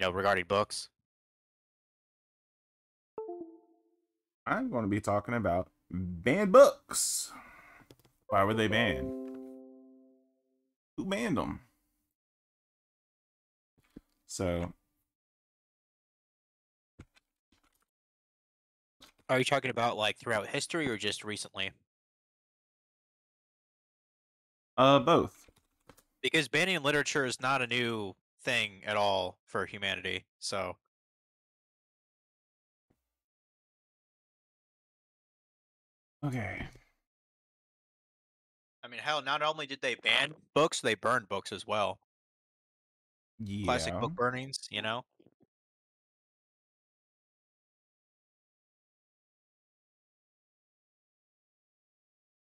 regarding books. I'm going to be talking about banned books. Why were they banned? Who banned them? So, Are you talking about like throughout history or just recently? both. Because banning literature is not a new thing at all for humanity. So, Okay. I mean, hell, not only did they ban books, they burned books as well. Classic Yeah. book burnings.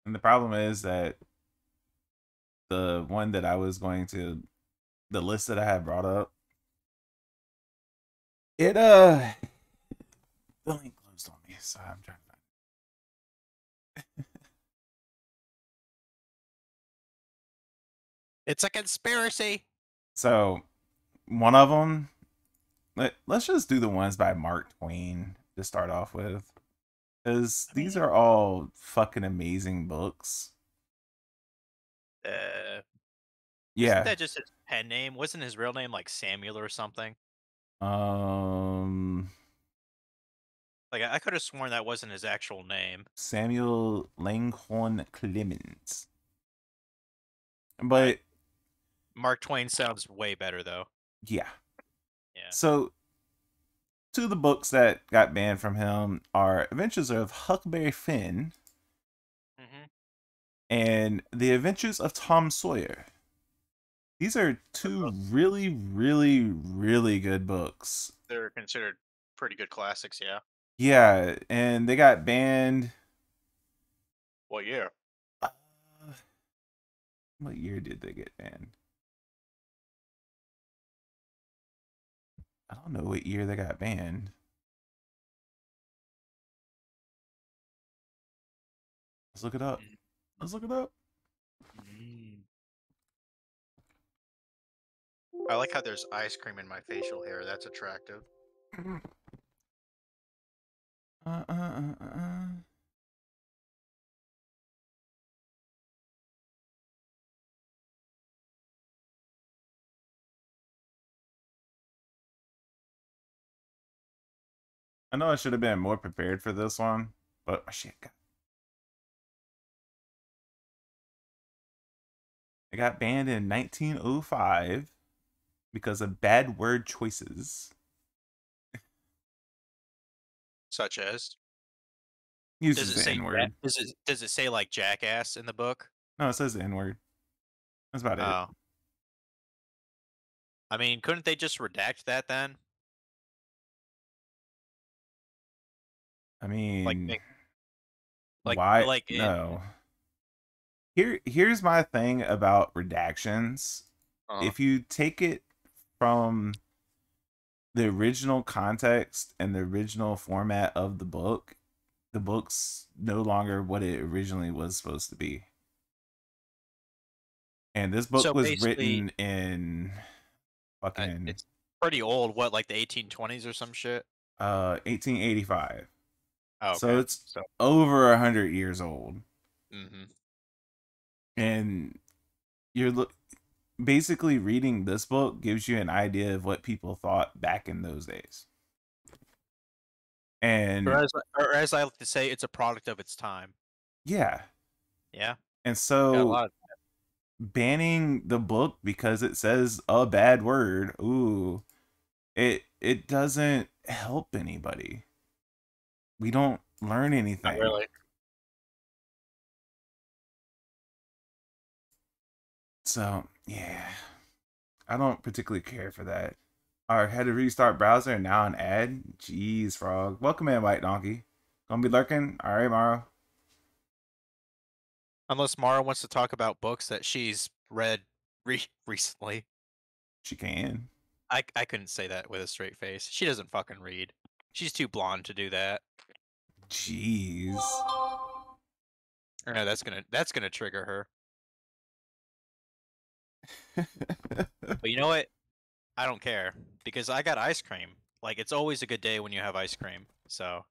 And the problem is that the one that I was going to, the list that I had brought up, it, the link closed on me, so I'm trying to find It's a conspiracy. So, one of them, let's just do the ones by Mark Twain to start off with. Because I these mean, are all fucking amazing books. uh, isn't Yeah. that just his pen name? Wasn't his real name like Samuel or something? Um, Like I could have sworn that wasn't his actual name. Samuel Langhorne Clemens. I But Mark Twain sounds way better though. yeah. Yeah. So two of the books that got banned from him are Adventures of Huckberry Finn hmm and The Adventures of Tom Sawyer. These are two really, really, really good books. They're considered pretty good classics, yeah. Yeah, and they got banned. What year? Uh, what year did they get banned? I don't know what year they got banned. Let's look it up. Let's look it up. Mm. I like how there's ice cream in my facial hair. That's attractive. Uh, uh, uh, uh. I know I should have been more prepared for this one, but shit, it got banned in 1905 because of bad word choices. Such as, does Uses it the say N word. does it say like jackass in the book? No, it says the N word. That's about it. Oh, I mean, couldn't they just redact that then? I Like mean, make why? like in No. Here's my thing about redactions. uh If you take it from the original context and the original format of the book's no longer what it originally was supposed to be. And this book so was basically, written in fucking it's pretty old. What, like the 1820s or some shit? 1885. Oh, So okay. it's So, over 100 years old. hmm And you're basically reading this book gives you an idea of what people thought back in those days. or And as I like to say, it's a product of its time. yeah. Yeah, And got a so lot of. banning the book because it says a bad word, ooh, it doesn't help anybody. We don't learn Not anything. really. So, yeah. I don't particularly care for that. I had to restart browser and now an ad. Jeez, frog. Welcome in, White Donkey. Gonna be lurking? Alright, Morrow. Unless Mara wants to talk about books that she's read recently. She can. I couldn't say that with a straight face. She doesn't fucking read. She's too blonde to do that. Jeez. Or no, that's gonna trigger her. But you know what? I don't care because I got ice cream. Like it's always a good day when you have ice cream. So,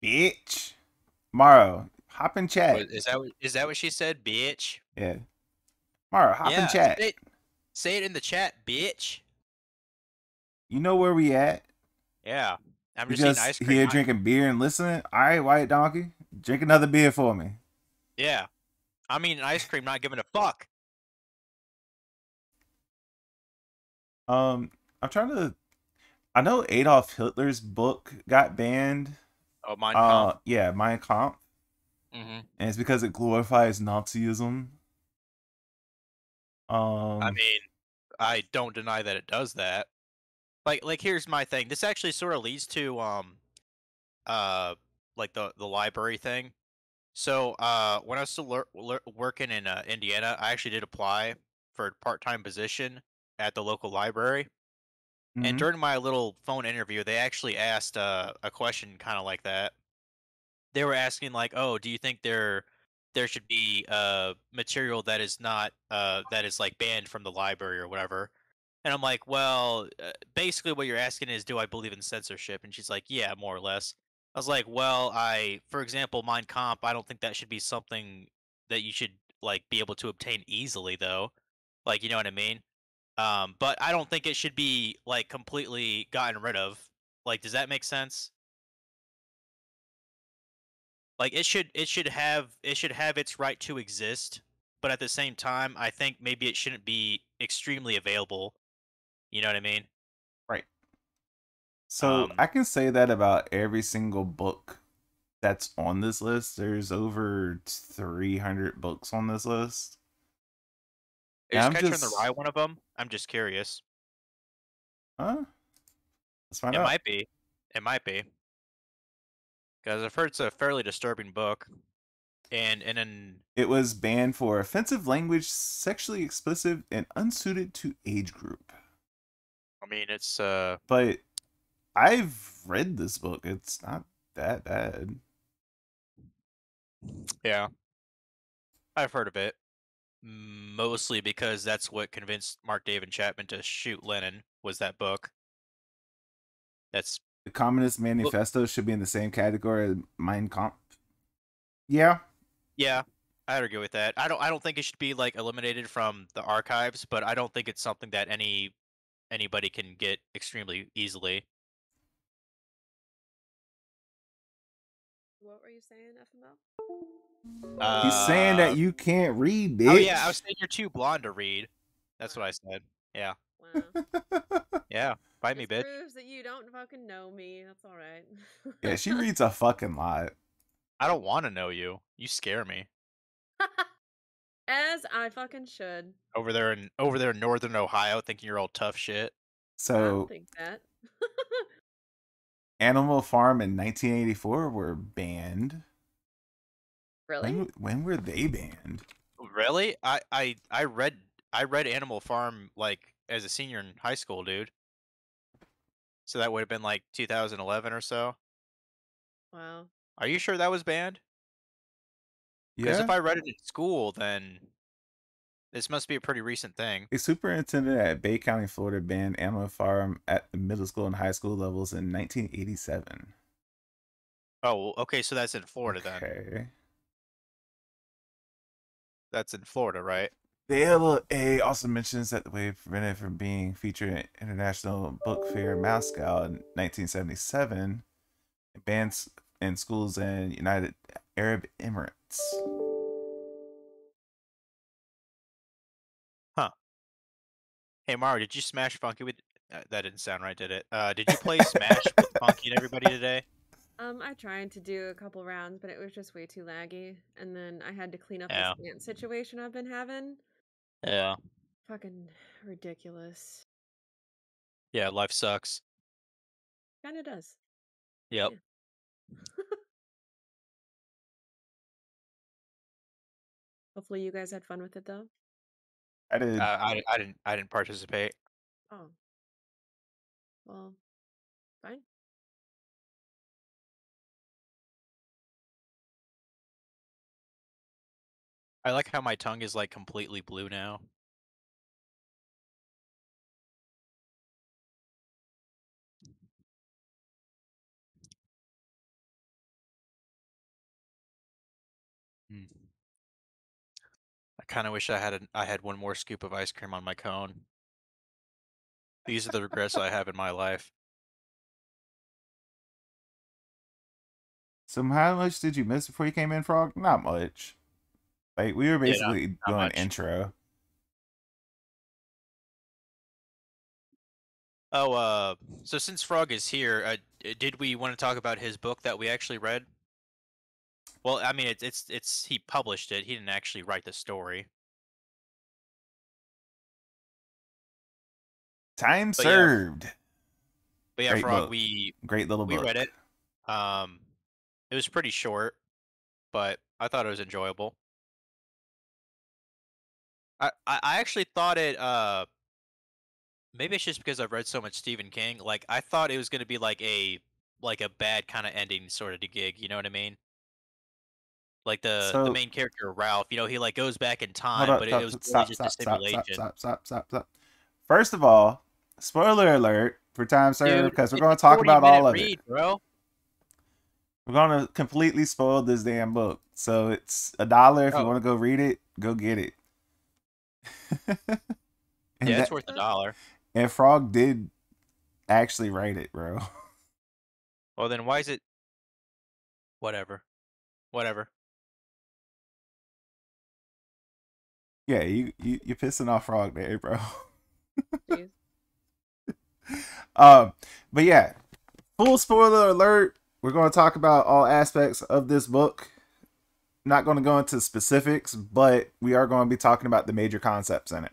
Bitch. Morrow, hop in chat. is that what she said, bitch? Yeah. Morrow, hop in Yeah, chat. say it in the chat, bitch. You know where we at? Yeah, I'm You just eating just ice cream. here drinking beer and listening? Alright, white donkey. Drink another beer for me. Yeah, I'm eating ice cream, not giving a fuck. Um, I'm trying to I know Adolf Hitler's book got banned. Oh, Mein Kampf. Yeah, Mein Kampf. Hmm. And it's because it glorifies Nazism. I Um, mean, I don't deny that it does that. Like here's my thing. This actually sort of leads to uh like the library thing. So when I was still working in Indiana, I actually did apply for a part-time position at the local library. And mhm. during my little phone interview, they actually asked a question kind of like that. They were asking like, "Oh, do you think there should be material that is not that is like banned from the library or whatever?" And I'm like, "Well, basically what you're asking is do I believe in censorship?" And she's like, "Yeah, more or less." I was like, "Well, for example, Mein Kampf, I don't think that should be something that you should like be able to obtain easily though. Like, you know what I mean? But I don't think it should be like completely gotten rid of. Like, does that make sense? Like it should have its right to exist, but at the same time, I think maybe it shouldn't be extremely available. You know what I mean? Right. So Um, I can say that about every single book that's on this list. There's over 300 books on this list. And is I'm Catcher in the Rye just, one of them? I'm just curious. huh? Let's find It out. might be. It might be because I've heard it's a fairly disturbing book, and then It was banned for offensive language, sexually explicit, and unsuited to age group. I mean But I've read this book. It's not that bad. yeah, I've heard of it. Mostly because that's what convinced Mark David Chapman to shoot Lennon was that book. That's The Communist Look, Manifesto should be in the same category as Mein Kampf. Yeah, yeah, I'd agree with that. I don't think it should be like eliminated from the archives, but I don't think it's something that anybody can get extremely easily. What were you saying, FML? he's saying that Uh you can't read, oh yeah, I was bitch. saying you're too blonde to read. That's what Wow. I said. Yeah, Wow. yeah. Bite me, Just bitch. proves that you don't fucking know me. That's alright. Yeah, she reads a fucking lot. I don't want to know you. You scare me. As I fucking should. Over there in northern Ohio, thinking you're all tough shit. I don't So, think that. Animal Farm in 1984 were banned. Really? When were they banned? Really? I read Animal Farm like as a senior in high school, dude. So that would have been like 2011 or so. Wow. Are you sure that was banned? Because if Yeah, I read it in school, then this must be a pretty recent thing. a superintendent at Bay County, Florida, banned Animal Farm at the middle school and high school levels in 1987. Oh, well, okay, so that's in Florida then. Okay. That's in Florida, right? The ALA also mentions that the way prevented from being featured in International Book Fair Moscow in 1977 and bans in schools in United Arab Emirates. Huh. Hey, Mario, did you smash Funky with? That didn't sound right, did it? Did you play Smash with Funky and everybody today? I tried to do a couple rounds, but it was just way too laggy. And then I had to clean up this Yeah. ant situation I've been having. Yeah. Fucking ridiculous. Yeah. Life sucks. Kinda does. Yep. Yeah. Hopefully you guys had fun with it though. I did. I didn't participate. Oh, well, fine. I like how my tongue is like completely blue now. I kind of wish I had one more scoop of ice cream on my cone. These are the regrets I have in my life. So how much did you miss before you came in, Frog? Not much. Like, we were basically not doing much. intro. Oh, so since Frog is here, did we want to talk about his book that we actually read? Well, I mean, it's he published it. He didn't actually write the story. Time But yeah, served. Great Frog, book. we Great little book. read it. It was pretty short, but I thought it was enjoyable. I actually thought it maybe it's just because I've read so much Stephen King. Like I thought it was gonna be like a bad kind of ending sort of gig. You know what I mean? Like the So main character Ralph. You know, he like goes back in hold time, up, but it was really just a simulation. stop. First of all, spoiler alert for time served, Dude, because we're it's going a to talk about 40-minute all of read, it. bro. We're going to completely spoil this damn book. So it's $1 if you want to go read it, go get it. Yeah, it's worth $1. And Frog did actually write it, bro. Well, then why is it? Whatever. Yeah, you're pissing off Frog there, bro. Jeez. But yeah, full spoiler alert. We're going to talk about all aspects of this book. Not going to go into specifics, but we are going to be talking about the major concepts in it.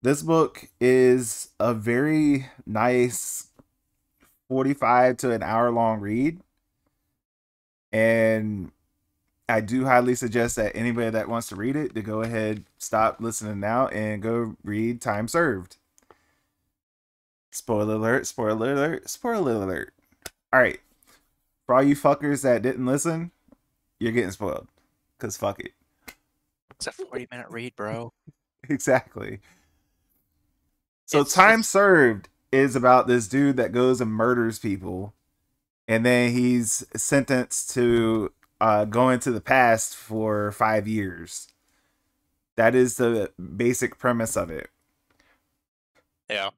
This book is a very nice 45 to an hour long read. And I do highly suggest that anybody that wants to read it to go ahead, stop listening now and go read Time Served. Spoiler alert, spoiler alert, spoiler alert. All right. For all you fuckers that didn't listen, you're getting spoiled. Because fuck it. It's a 40-minute read, bro. Exactly. So Time Served is about this dude that goes and murders people. And then he's sentenced to go into the past for 5 years. That is the basic premise of it. Yeah.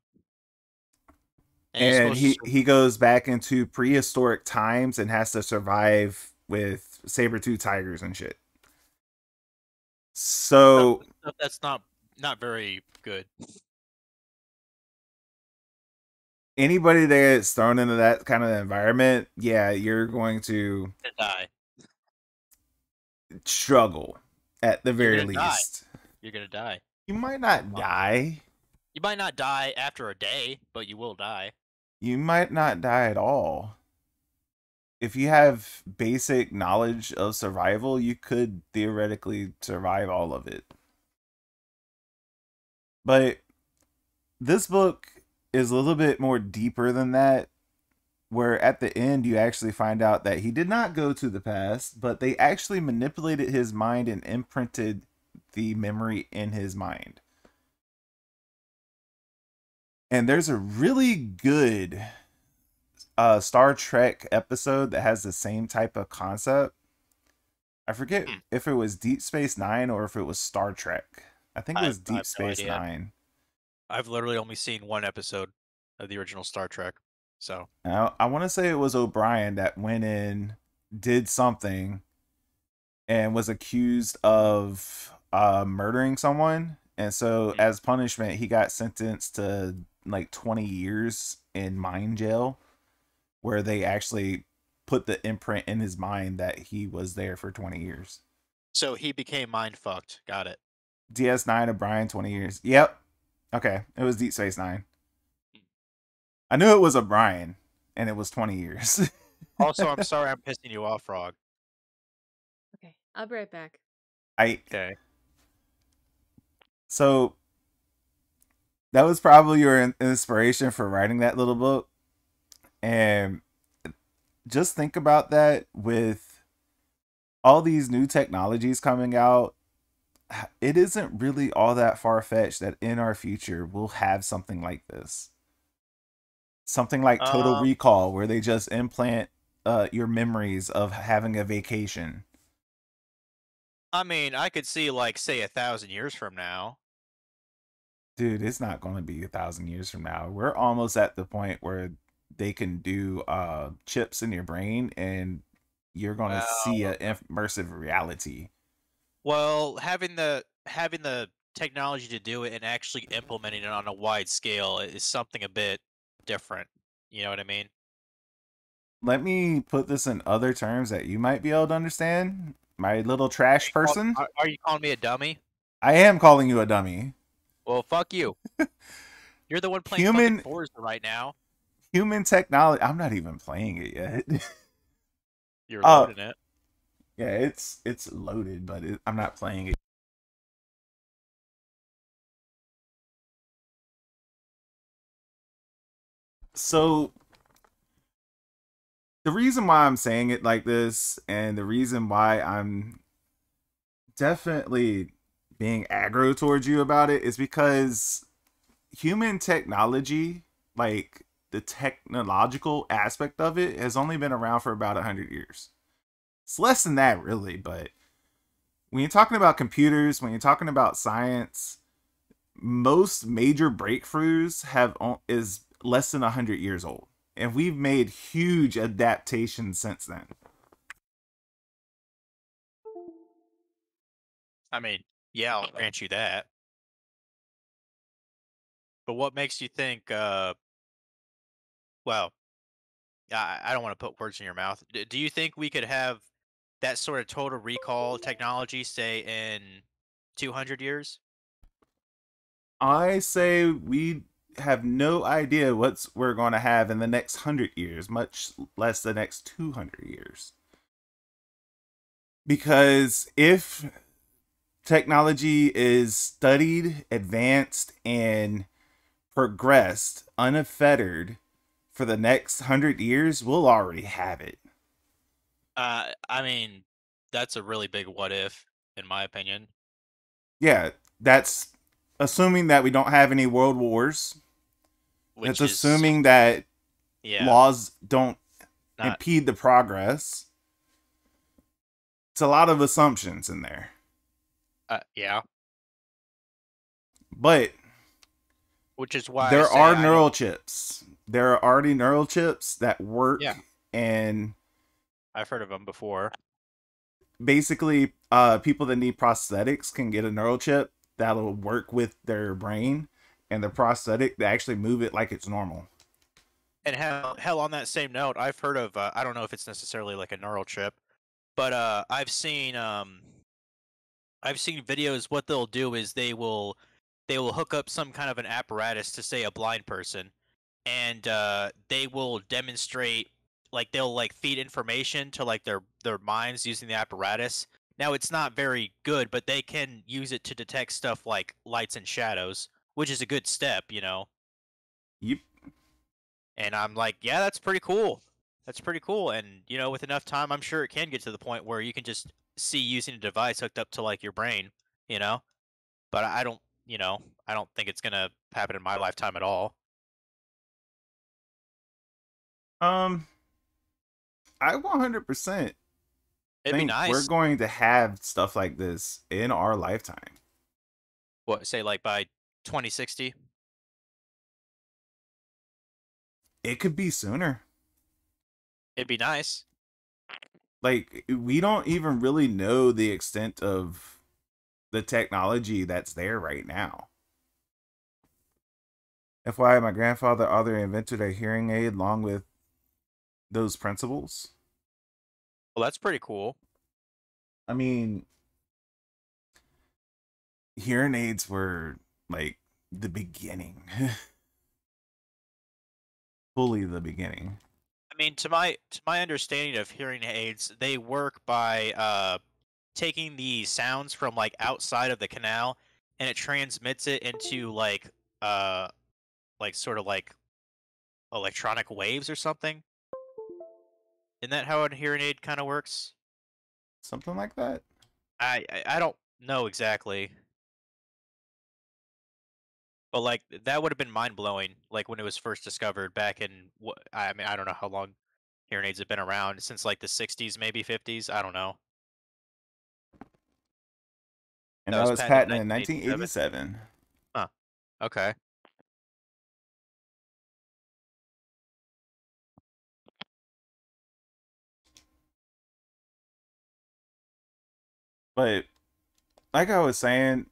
And he goes back into prehistoric times and has to survive with saber-tooth tigers and shit. So that's not very good. Anybody that's thrown into that kind of environment, yeah, you're going to die. Struggle at the very least. You're gonna die. You might not die. You might not die after a day, but you will die. You might not die at all. If you have basic knowledge of survival, you could theoretically survive all of it. But this book is a little bit more deeper than that, where at the end you actually find out that he did not go to the past, but they actually manipulated his mind and imprinted the memory in his mind. And there's a really good Star Trek episode that has the same type of concept. I forget if it was Deep Space Nine or if it was Star Trek. I think it was Deep Space Nine. I've literally only seen one episode of the original Star Trek. So now, I want to say it was O'Brien that went in, did something, and was accused of murdering someone. And so as punishment, he got sentenced to like 20 years in mine jail, where they actually put the imprint in his mind that he was there for 20 years. So he became mind fucked. Got it. DS9 O'Brien, 20 years. Yep. Okay. It was Deep Space Nine. I knew it was O'Brien, and it was 20 years. Also, I'm sorry I'm pissing you off, Frog. Okay. I'll be right back. Okay. So that was probably your inspiration for writing that little book. And just think about that with all these new technologies coming out. It isn't really all that far-fetched that in our future we'll have something like this. Something like Total Recall, where they just implant your memories of having a vacation. I mean, I could see like say 1,000 years from now. Dude, it's not going to be 1,000 years from now. We're almost at the point where they can do chips in your brain, and you're going to see Well, a immersive reality. well, having the technology to do it and actually implementing it on a wide scale is something a bit different. You know what I mean? Let me put this in other terms that you might be able to understand. My little trash person. Are you calling me a dummy? I am calling you a dummy. Well, fuck you. You're the one playing fucking Human Forza right now. human technology. I'm not even playing it yet. You're Oh, loading it. yeah, it's loaded, but I'm not playing it. So the reason why I'm saying it like this, and the reason why I'm definitely being aggro towards you about it, is because human technology, like the technological aspect of it, has only been around for about 100 years. It's less than that, really, but when you're talking about computers, when you're talking about science, most major breakthroughs is less than 100 years old, and we've made huge adaptations since then. I mean, yeah, I'll grant you that. But what makes you think? Well, I don't want to put words in your mouth. Do you think we could have that sort of total recall technology, say in 200 years? I say we have no idea what's we're going to have in the next 100 years, much less the next 200 years. Because if technology is studied, advanced, and progressed unfettered for the next 100 years, we'll already have it. I mean, that's a really big what if, in my opinion. Yeah, that's assuming that we don't have any world wars. That's Which is, assuming that yeah, laws don't not. impede the progress. It's a lot of assumptions in there. Yeah, But which is why I there say are I don't. neural chips. There are already neural chips that work, Yeah, and I've heard of them before. basically people that need prosthetics can get a neural chip that'll work with their brain, and the prosthetic they actually move it like it's normal. And hell, on that same note, I've heard of. I don't know if it's necessarily like a neural chip, but I've seen videos. What they'll do is they will hook up some kind of an apparatus to, say, a blind person, and they will demonstrate, like, they'll like feed information to like their minds using the apparatus. Now it's not very good, but they can use it to detect stuff like lights and shadows, which is a good step, you know. Yep. And I'm like, yeah, that's pretty cool. That's pretty cool. And with enough time, I'm sure it can get to the point where you can just see using a device hooked up to like your brain, you know. But I don't think it's gonna happen in my lifetime at all. um I 100% It'd be think we're nice. going to have stuff like this in our lifetime. What, say, like by 2060? It could be sooner. It'd be nice. Like we don't even really know the extent of the technology that's there right now. FYI, my grandfather either invented a hearing aid along with those principles. Well, that's pretty cool. I mean, hearing aids were like the beginning, fully the beginning. I mean, to my understanding of hearing aids, they work by taking the sounds from like outside of the canal, and it transmits it into uh like sort of like electronic waves or something. Isn't that how a hearing aid kind of works? Something like that. I don't know exactly, but like that would have been mind blowing. Like when it was first discovered back in what I mean, I don't know how long hearing aids have been around, since like the 60s, maybe 50s. I don't know. And That that was was patented patented in 1987. 1987. Huh. Okay. But like I was saying,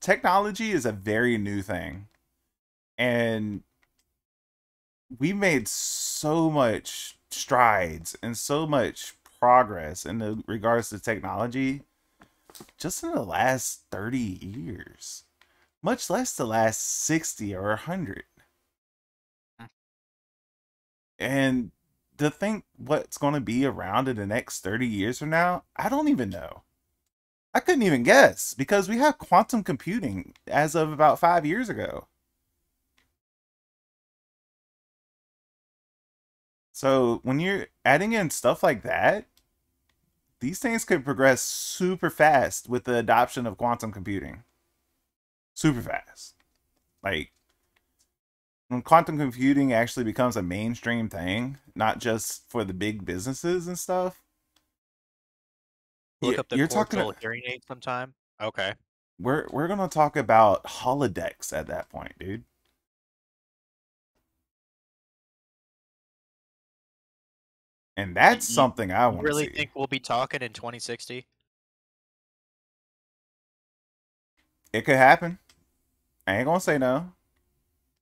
technology is a very new thing. And we made so much strides and so much progress in the regards to technology just in the last 30 years, much less the last 60 or 100. And to think what's going to be around in the next 30 years from now, I don't even know. I couldn't even guess because we have quantum computing as of about 5 years ago. So when you're adding in stuff like that, these things could progress super fast with the adoption of quantum computing. Super fast. Like, when quantum computing actually becomes a mainstream thing, not just for the big businesses and stuff, Look up the you're talking. cordial hearing aid sometime. Okay. We're gonna talk about holodecks at that point, dude. And that's You, something I you want to really see. think we'll be talking in 2060? It could happen. I ain't gonna say no.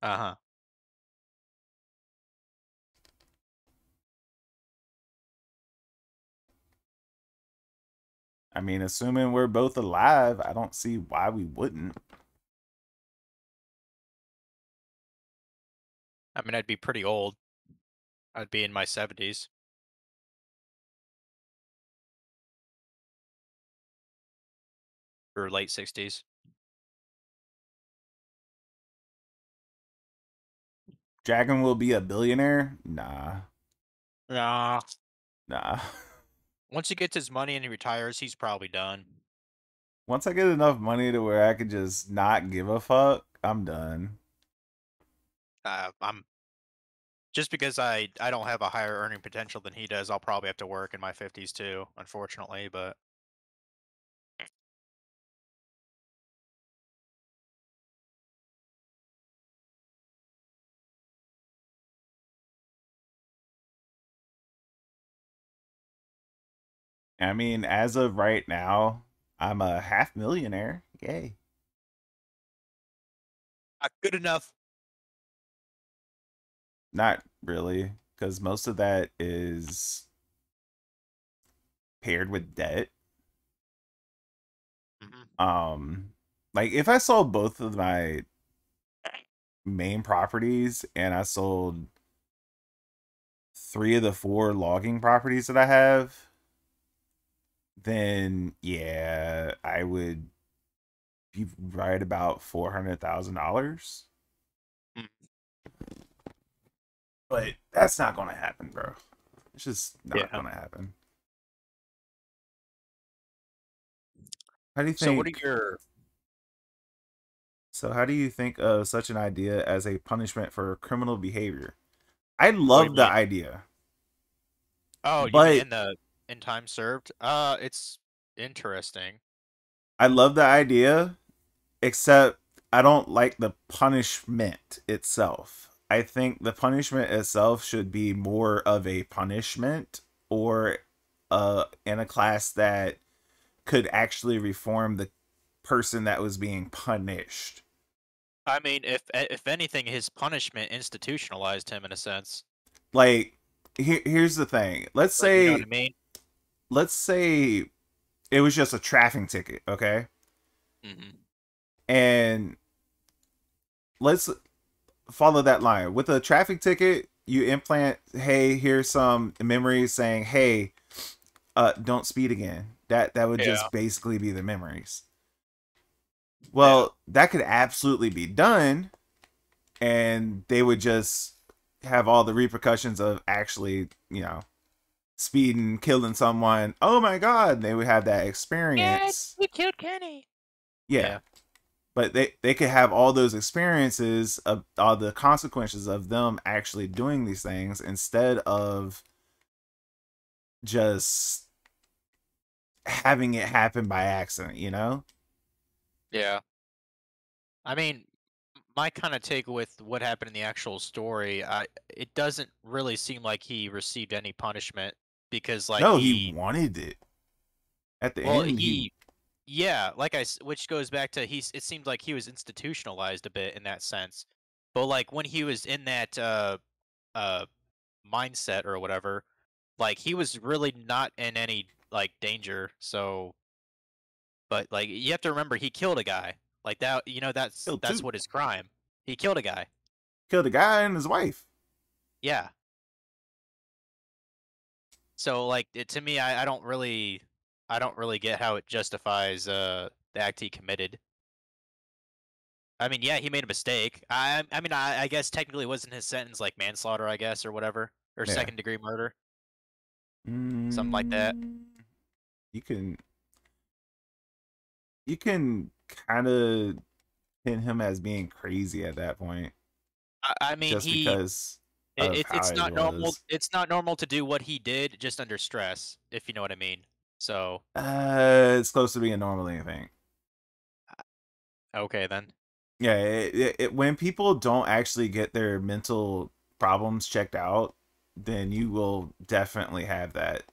Uh-huh. I mean, assuming we're both alive, I don't see why we wouldn't. I mean, I'd be pretty old. I'd be in my 70s or late 60s. Dragon will be a billionaire? Nah. Nah. Nah. Once he gets his money and he retires, he's probably done. Once I get enough money to where I could just not give a fuck, I'm done. I'm just because I don't have a higher earning potential than he does. I'll probably have to work in my 50s too, unfortunately. But I mean, as of right now, I'm a half millionaire. Yay. not good enough. Not really, because most of that is paired with debt. Mm-hmm. Like if I sold both of my main properties and I sold 3 of the 4 logging properties that I have, then yeah, I would be right about $400,000. Mm. But that's not gonna happen, bro. It's just not Yeah. gonna happen. How do you So what are think? your So how do you think of such an idea as a punishment for criminal behavior? I what do love you the mean? idea, Oh, you mean but in time served? It's interesting. I love the idea, except I don't like the punishment itself. I think the punishment itself should be more of a punishment or in a class that could actually reform the person that was being punished. I mean, if anything, his punishment institutionalized him in a sense. Like here's the thing. Like, you know what I mean? Let's say it was just a traffic ticket, okay? Mm-hmm. And let's follow that line. With a traffic ticket, you implant, hey, here's some memories saying, hey, don't speed again. That would Yeah. just basically be the memories. Yeah. Well, that could absolutely be done, and they would just have all the repercussions of actually, speeding, killing someone. Oh my god, they would have that experience. We killed Kenny. Yeah. But they could have all those experiences of all the consequences of them actually doing these things instead of just having it happen by accident, you know? Yeah. I mean, my kind of take with what happened in the actual story, it doesn't really seem like he received any punishment because, like, No, he wanted it. At the well, end, yeah, which goes back to it seemed like he was institutionalized a bit in that sense. But like when he was in that uh mindset or whatever, like he was really not in any like danger. So, but like you have to remember he killed a guy. Like that, killed that's two. what his crime. He killed a guy. Killed a guy and his wife. Yeah. So like to me, I don't really get how it justifies the act he committed. I mean, yeah, he made a mistake. I mean, I guess technically it wasn't his sentence like manslaughter, I guess, or whatever, or Yeah. second degree murder, something like that. Mm, you can kind of pin him as being crazy at that point, I mean, just because of how it's it not normal. was. It's not normal to do what he did just under stress, if you know what I mean. So It's close to being normal, anything. okay then. Yeah, when people don't actually get their mental problems checked out, then you will definitely have that.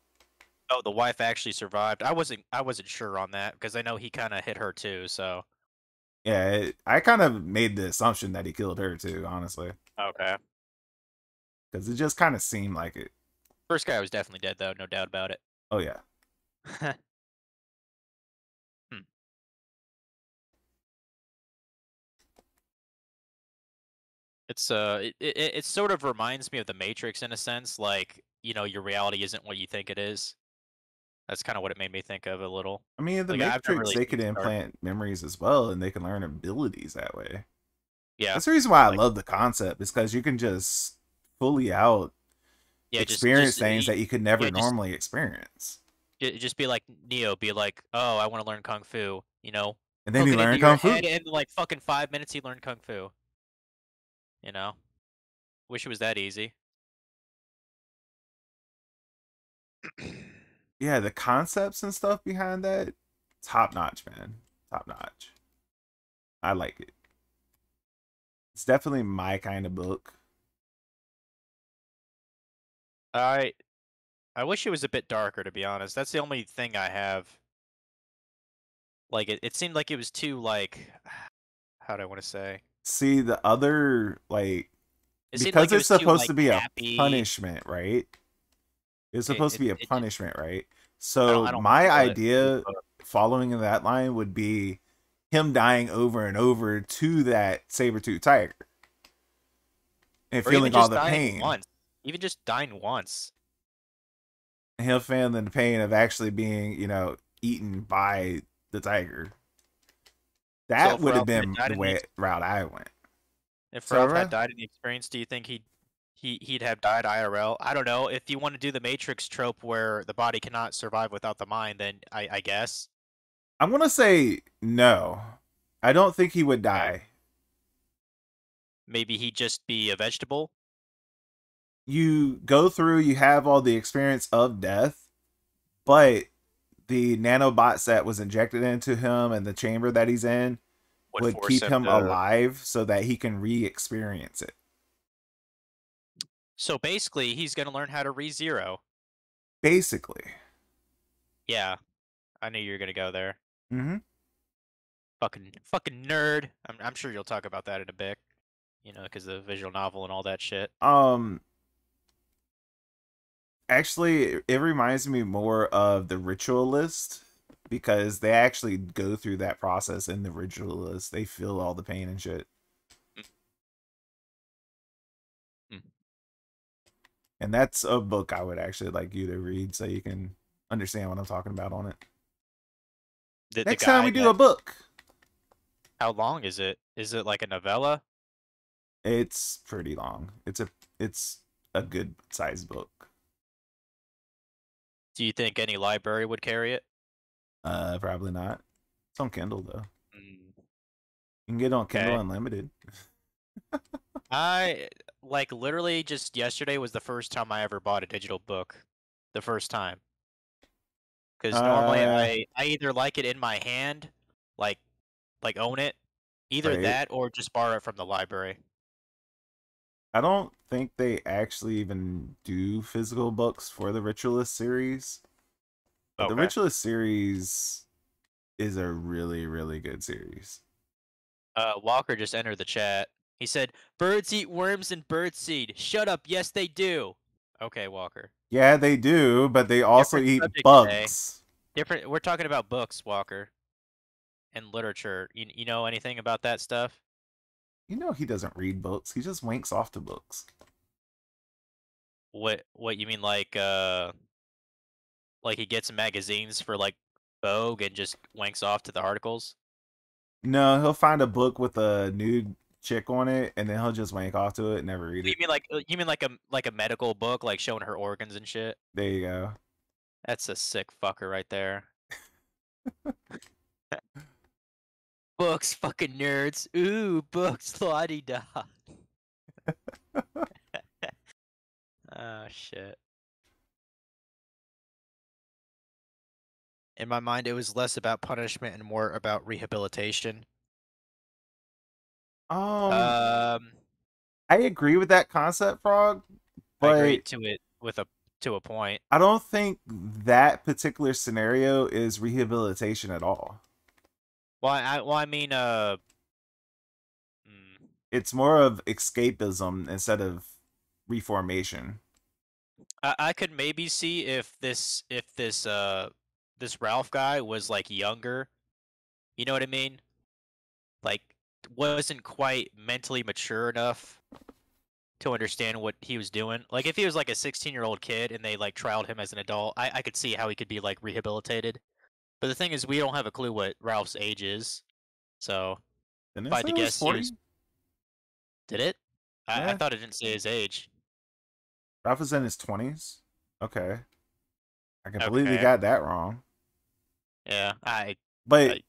Oh, the wife actually survived. I wasn't sure on that because I know he kind of hit her too. So Yeah, I kind of made the assumption that he killed her too, honestly, okay. because it just kind of seemed like it. First guy was definitely dead though, no doubt about it. Oh yeah. Hmm. It's it sort of reminds me of the Matrix in a sense, like your reality isn't what you think it is. That's kind of what it made me think of a little. I mean, in the Like I've never Matrix, really they seen could Star. implant memories as well, and they can learn abilities that way. Yeah, That's the reason why I like love the concept, is because you can just fully out yeah, experience things that you could never yeah, normally experience. just be like Neo, be like, oh, I want to learn kung fu. And then Hook you it into learn your kung head, fu. and in like fucking 5 minutes, he learned kung fu. Wish it was that easy. Yeah, the concepts and stuff behind that, top notch, man. Top notch. I like it. It's definitely my kind of book. I I wish it was a bit darker, to be honest. That's the only thing I have. Like it seemed like it was too like, how do I want to say? See, the other, like, It seemed because like it it's was too supposed like to be a happy. punishment, right? It's It supposed to it, be a it punishment, right? So I don't think my it was. idea following in that line would be him dying over and over to that saber-tooth tiger and Or even feeling all just the dying pain. once. Even just dying once. And him feeling the pain of actually being, eaten by the tiger. So That if would have Ralph had been died the in the route I went. if So, Ralph had died in the experience, do you think he'd have died IRL? I don't know. If you want to do the Matrix trope where the body cannot survive without the mind, then I guess. I'm going to say no. I don't think he would Okay. die. Maybe he'd just be a vegetable. You go through, you have all the experience of death, but the nanobots that was injected into him and the chamber that he's in Would would force keep him him to. alive so that he can re-experience it. So basically, he's gonna learn how to re-zero. Basically. Yeah, I knew you were gonna go there. Mm-hmm. Fucking nerd. I'm sure you'll talk about that in a bit. Because the visual novel and all that shit. Actually, it reminds me more of the Ritualist, because they actually go through that process in the Ritualist. They feel all the pain and shit. Mm. And that's a book I would actually like you to read so you can understand what I'm talking about on it. The Next time guy we do that. a book. How long is it? Is it like a novella? It's pretty long. It's a good sized book. Do you think any library would carry it? Probably not. It's on Kindle though. Mm. You can get it on Kindle Okay. Unlimited. I like literally just yesterday was the first time I ever bought a digital book. The first time. Because normally I either like it in my hand, like like own it. Either Right. that or just borrow it from the library. I don't think they actually even do physical books for the Ritualist series. But the Okay. Ritualist series is a really, really good series. Walker just entered the chat. He said, "Birds eat worms and birdseed." Shut up. Yes, they do. Okay, Walker. Yeah, they do, but they also Different eat subject today. bugs. Different. We're talking about books, Walker, and literature. You know anything about that stuff? You know he doesn't read books. He just winks off to books. What you mean like he gets magazines for like Vogue and just wanks off to the articles? No, he'll find a book with a nude chick on it, and then he'll just wank off to it and never read You it. mean like a medical book, like showing her organs and shit? There you go. That's a sick fucker right there. Books, fucking nerds. Ooh, books, la-di-da. Oh shit. In my mind, it was less about punishment and more about rehabilitation. Um, Um, I agree with that concept, Frog, I agree but to it to a point. I don't think that particular scenario is rehabilitation at all. I mean, mm, It's more of escapism instead of reformation. I could maybe see if this Ralph guy was like younger. You know what I mean? Like wasn't quite mentally mature enough to understand what he was doing. Like if he was like a 16-year-old kid and they like trialed him as an adult, I could see how he could be like rehabilitated. But the thing is, we don't have a clue what Ralph's age is. So Didn't if it I had say to it was guess, he 40? was. Did it? I Yeah. thought it didn't say his age. Ralph is in his 20s. Okay. I completely Okay. got that wrong. Yeah. But I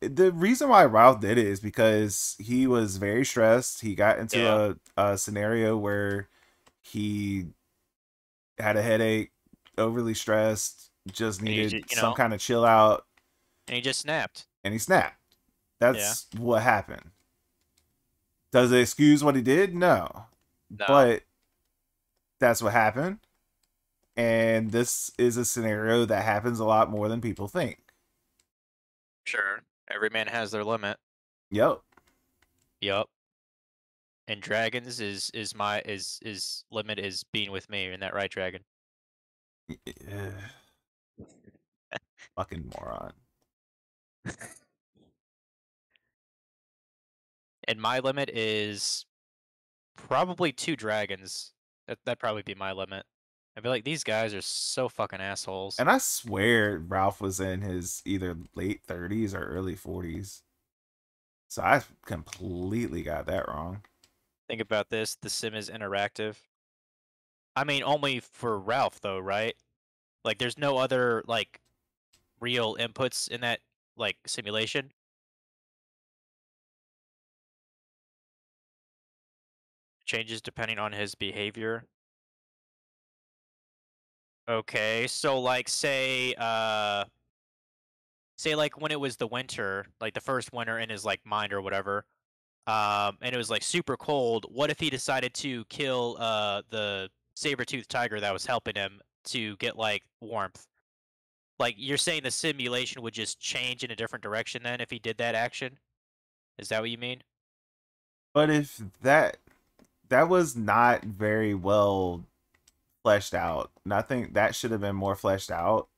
the reason why Ralph did it is because he was very stressed. He got into yeah. a scenario where he had a headache, overly stressed, just And he needed just, some kind of chill out, and he just snapped. and he snapped. Yeah. That's what happened. Does it excuse what he did? No. No. But that's what happened. And this is a scenario that happens a lot more than people think. Sure. Every man has their limit. Yep. Yup. And dragons is limit is being with me. Isn't that right, dragon? Fucking moron. And my limit is probably 2 dragons. That'd probably be my limit. I'd be like, these guys are so fucking assholes. And I swear Ralph was in his either late 30s or early 40s. So I completely got that wrong. Think about this. The sim is interactive. I mean, only for Ralph though, right? Like, there's no other like real inputs in that like simulation. Changes depending on his behavior. Okay, so like say like when it was the winter, like the first winter in his like mind or whatever, and it was like super cold. What if he decided to kill the saber-toothed tiger that was helping him to get like warmth? Like you're saying the simulation would just change in a different direction then if he did that action? Is that what you mean? But if that was not very well fleshed out. And I think that should have been more fleshed out.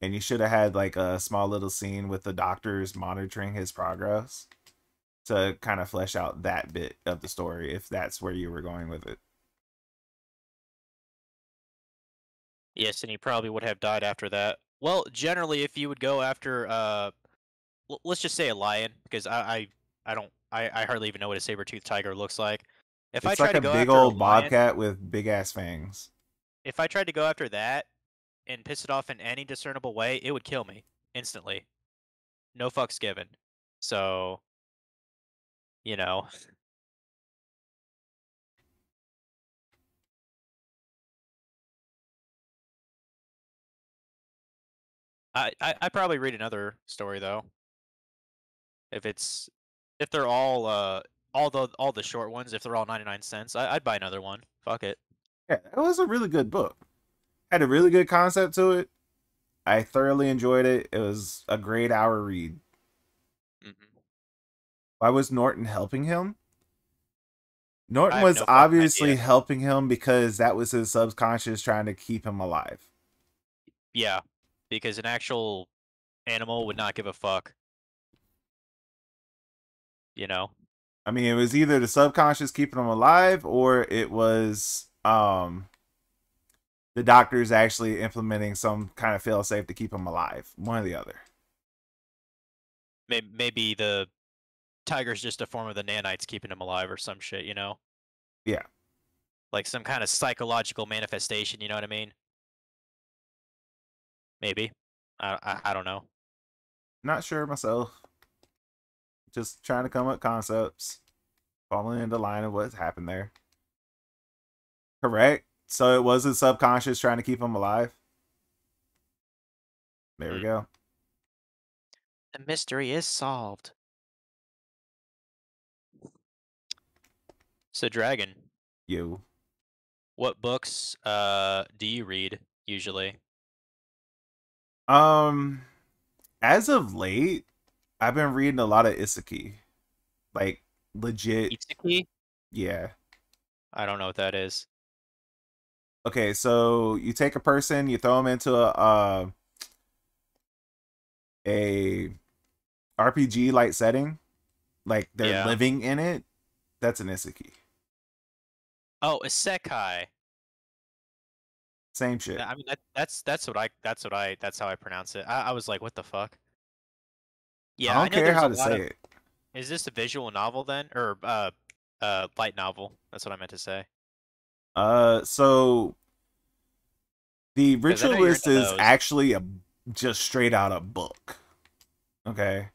And you should have had like a small little scene with the doctors monitoring his progress to kind of flesh out that bit of the story if that's where you were going with it. Yes, and he probably would have died after that. Well, generally if you would go after let's just say a lion because I hardly even know what a saber-toothed tiger looks like. If I It's try like to a go big after a old lion, bobcat with big ass fangs. if I tried to go after that and piss it off in any discernible way, it would kill me instantly. No fucks given. So, you know, I probably read another story though. If they're all all the short ones, if they're all 99 cents, I'd buy another one. Fuck it. Yeah, it was a really good book. Had a really good concept to it. I thoroughly enjoyed it. It was a great hour read. Mm-hmm. Why was Norton helping him? I Norton have was no fucking obviously idea. helping him because that was his subconscious trying to keep him alive. Yeah, because an actual animal would not give a fuck. You know. I mean, it was either the subconscious keeping him alive or it was the doctors actually implementing some kind of failsafe to keep him alive. One or the other. Maybe the tiger's just a form of the nanites keeping him alive or some shit, you know? Yeah. Like some kind of psychological manifestation, you know what I mean? Maybe. I don't know. Not sure myself. Just trying to come up with concepts. Following in the line of what's happened there. Correct. So it was his subconscious trying to keep him alive. There we go. The mystery is solved. So Dragon, You. what books do you read usually? As of late, I've been reading a lot of Isaki. Like legit. Itsuki? Yeah. I don't know what that is. Okay, so you take a person, you throw them into a RPG like setting, like they're Yeah. living in it. That's an Isaki. Oh, isekai. Same shit. I mean that's how I pronounce it. I was like, what the fuck? Yeah, I I don't know care there's how a to lot say of. it. Is this a visual novel then, or light novel? That's what I meant to say. So the Because I know you're Ritualist into is those. actually a just straight out a book. Okay,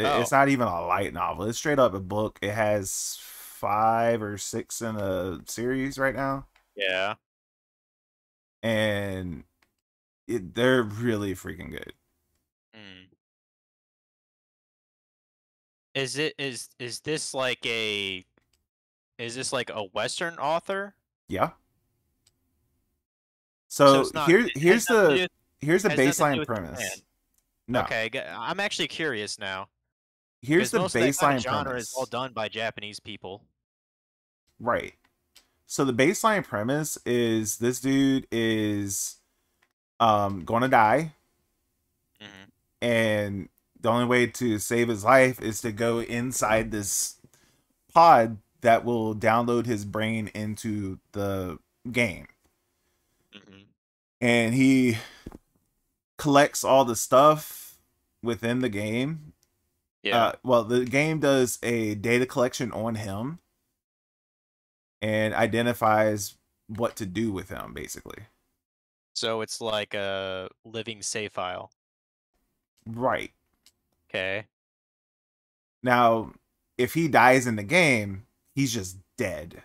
Oh, it's not even a light novel. It's straight up a book. It has 5 or 6 in a series right now, yeah. and they're really freaking good. Hmm. Is this like a Western author? Yeah. So So it's not. It has nothing to do. here's the Has nothing to do baseline with Japan. premise. No, Okay, I'm actually curious now here's because the most of that kind of baseline genre is all premise. done by Japanese people. Right. So the baseline premise is this dude is going to die, Hmm. and the only way to save his life is to go inside this pod that will download his brain into the game. Hmm. And he collects all the stuff within the game. Yeah. Well, the game does a data collection on him and identifies what to do with him, basically. So it's like a living save file. Right. Okay. Now, if he dies in the game, he's just dead.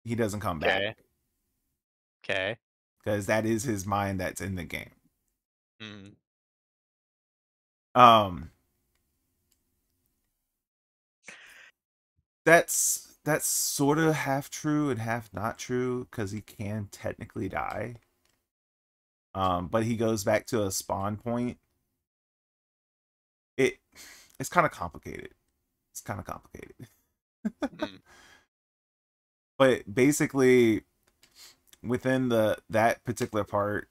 He doesn't come back Okay. Okay. because that is his mind that's in the game. Mm. Um, that's sort of half true and half not true because he can technically die. But he goes back to a spawn point. It it's kind of complicated. It's kind of complicated. Mm. But basically, within that particular part,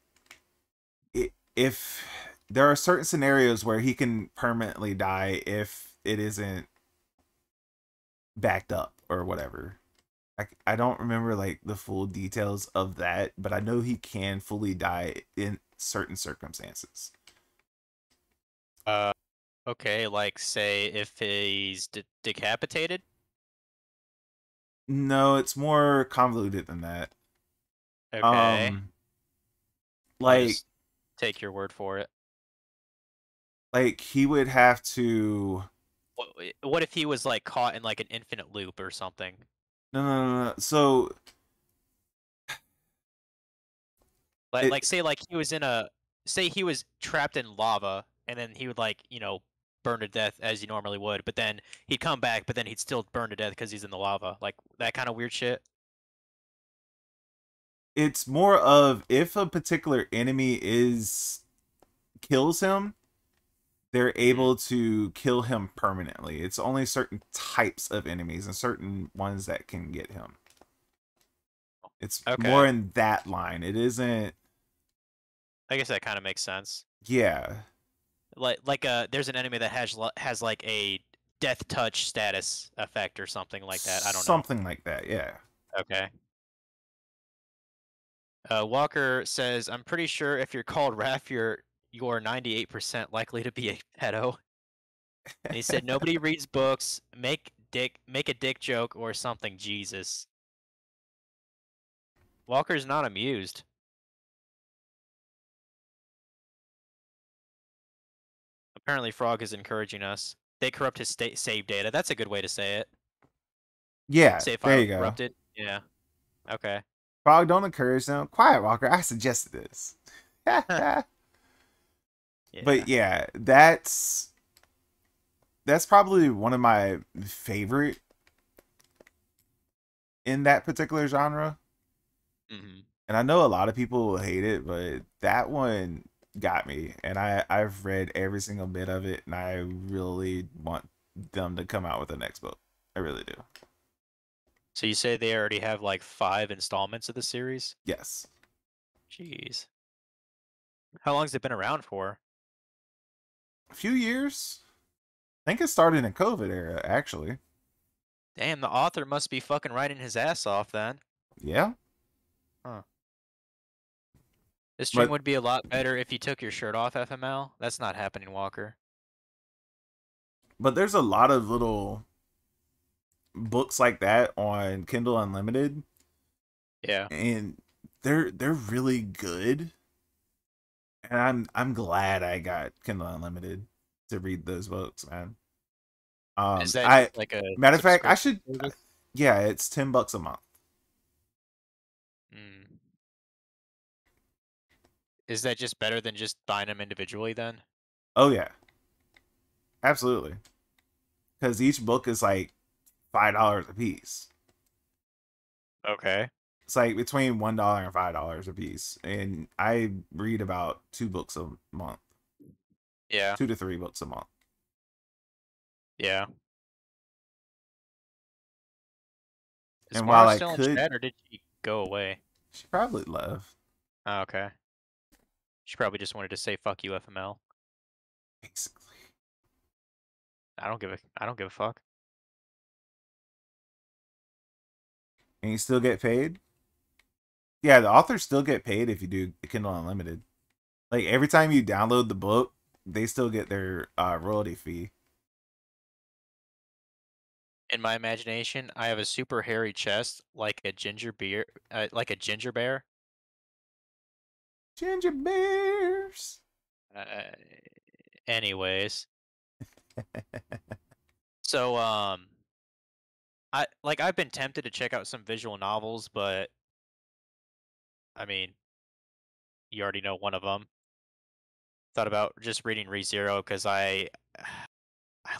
if there are certain scenarios where he can permanently die if it isn't backed up or whatever. I don't remember like the full details of that, but I know he can fully die in certain circumstances. Uh. Okay. Like, say if he's decapitated. No, it's more convoluted than that. Okay. Um, I'll like just take your word for it. he would have to. What if he was like caught in like an infinite loop or something? No. So Like it say like he was in a say he was trapped in lava and then he would like burn to death as he normally would, but then he'd come back, but then he'd still burn to death because he's in the lava, like that kind of weird shit. It's more of if a particular enemy kills him, they're able to kill him permanently. It's only certain types of enemies and certain ones that can get him. It's more in that line. It isn't. I guess that kind of makes sense. Yeah. Like there's an enemy that has like a death touch status effect or something like that. I don't know. Something like that. Yeah. Okay. Walker says, "I'm pretty sure if you're called Raph, you're 98% likely to be a pedo." And he said, "Nobody reads books. Make a dick joke or something." Jesus. Walker's not amused. Apparently, Frog is encouraging us. They corrupt his save data. That's a good way to say it. Yeah. Save there file you go. corrupted. Yeah. Okay. Frog, don't encourage them. Quiet, Walker. I suggested this. Yeah. But yeah, that's probably one of my favorite in that particular genre. Mm-hmm. And I know a lot of people will hate it, but that one got me. And I've read every single bit of it, and I really want them to come out with the next book. I really do. So you say they already have like 5 installments of the series? Yes. Jeez. How long has it been around for? A few years. I think it started in COVID era, actually. Damn, the author must be fucking writing his ass off then. Yeah. Huh. This stream would be a lot better if you took your shirt off, FML. That's not happening, Walker. But there's a lot of little books like that on Kindle Unlimited. Yeah. And they're really good. And I'm glad I got Kindle Unlimited to read those books, man. Is that like a matter of fact, I should service? yeah, it's $10 a month. Is that just better than just buying them individually then? Oh yeah. Absolutely. Because each book is like $5 a piece. Okay. It's like between $1 and $5 a piece. And I read about 2 books a month. Yeah. 2 to 3 books a month. Yeah. Is and Mara while still I in could, chat, or did she go away? She probably left. Oh, okay. She probably just wanted to say "fuck you, FML." Basically. I don't give a fuck. And you still get paid? Yeah, the authors still get paid if you do Kindle Unlimited. Like every time you download the book, they still get their royalty fee. In my imagination, I have a super hairy chest, like a ginger bear, like a ginger bear. Ginger bears. Anyways, so I've been tempted to check out some visual novels, but I mean, you already know one of them. Thought about just reading ReZero because I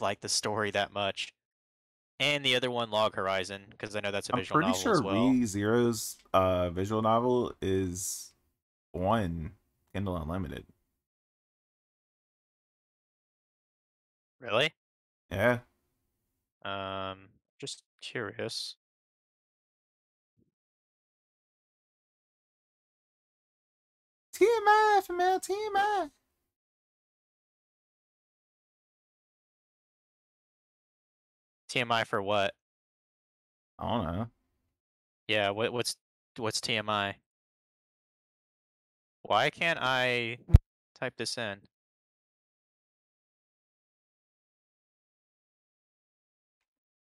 like the story that much. And the other one, Log Horizon, because I know that's a visual novel as well. I'm pretty sure ReZero's visual novel is on Kindle Unlimited. Really? Yeah. Just curious. TMI, FML, TMI. TMI for what? I don't know. Yeah, what's TMI? Why can't I type this in?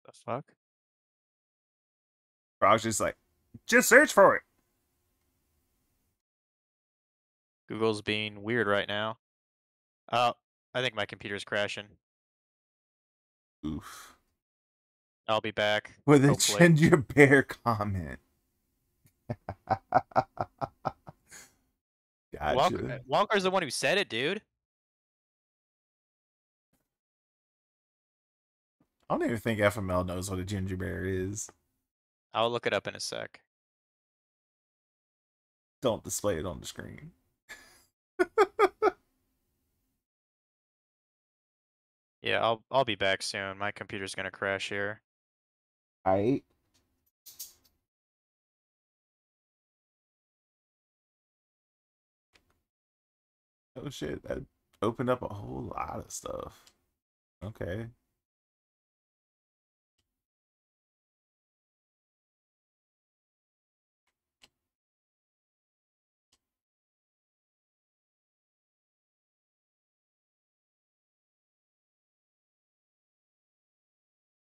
The fuck? Frog's just like, just search for it. Google's being weird right now. Oh, I think my computer's crashing. Oof. I'll be back. With a hopefully. ginger bear comment. Gotcha. Walker's the one who said it, dude. I don't even think FML knows what a ginger bear is. I'll look it up in a sec. Don't display it on the screen. Yeah, I'll be back soon. My computer's gonna crash here. Alright. Oh shit, that opened up a whole lot of stuff. Okay.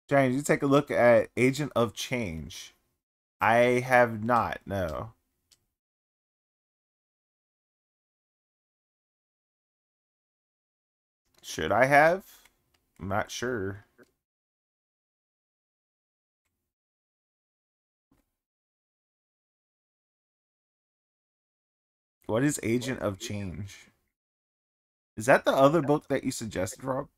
James, you take a look at Agent of Change. I have not, no. Should I have? I'm not sure. What is Agent of Change? Is that the other book that you suggested, Rob?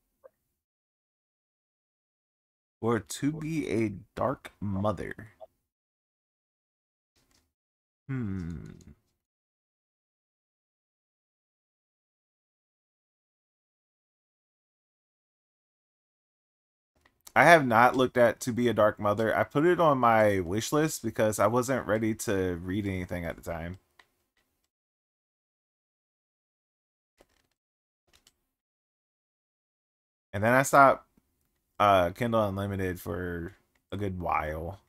Or To Be a Dark Mother? I have not looked at To Be a Dark Mother. I put it on my wish list because I wasn't ready to read anything at the time. And then I stopped Kindle Unlimited for a good while.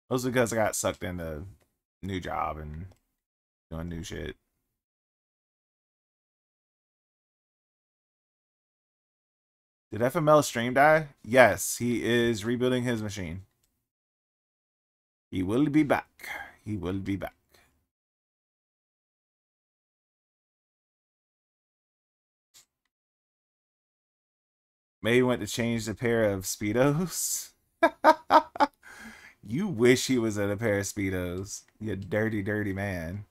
Mostly because I got sucked into new job and doing new shit. Did FML stream die? Yes, he is rebuilding his machine. He will be back. He will be back. Maybe went to change the pair of Speedos. You wish he was in a pair of Speedos. You dirty, dirty man.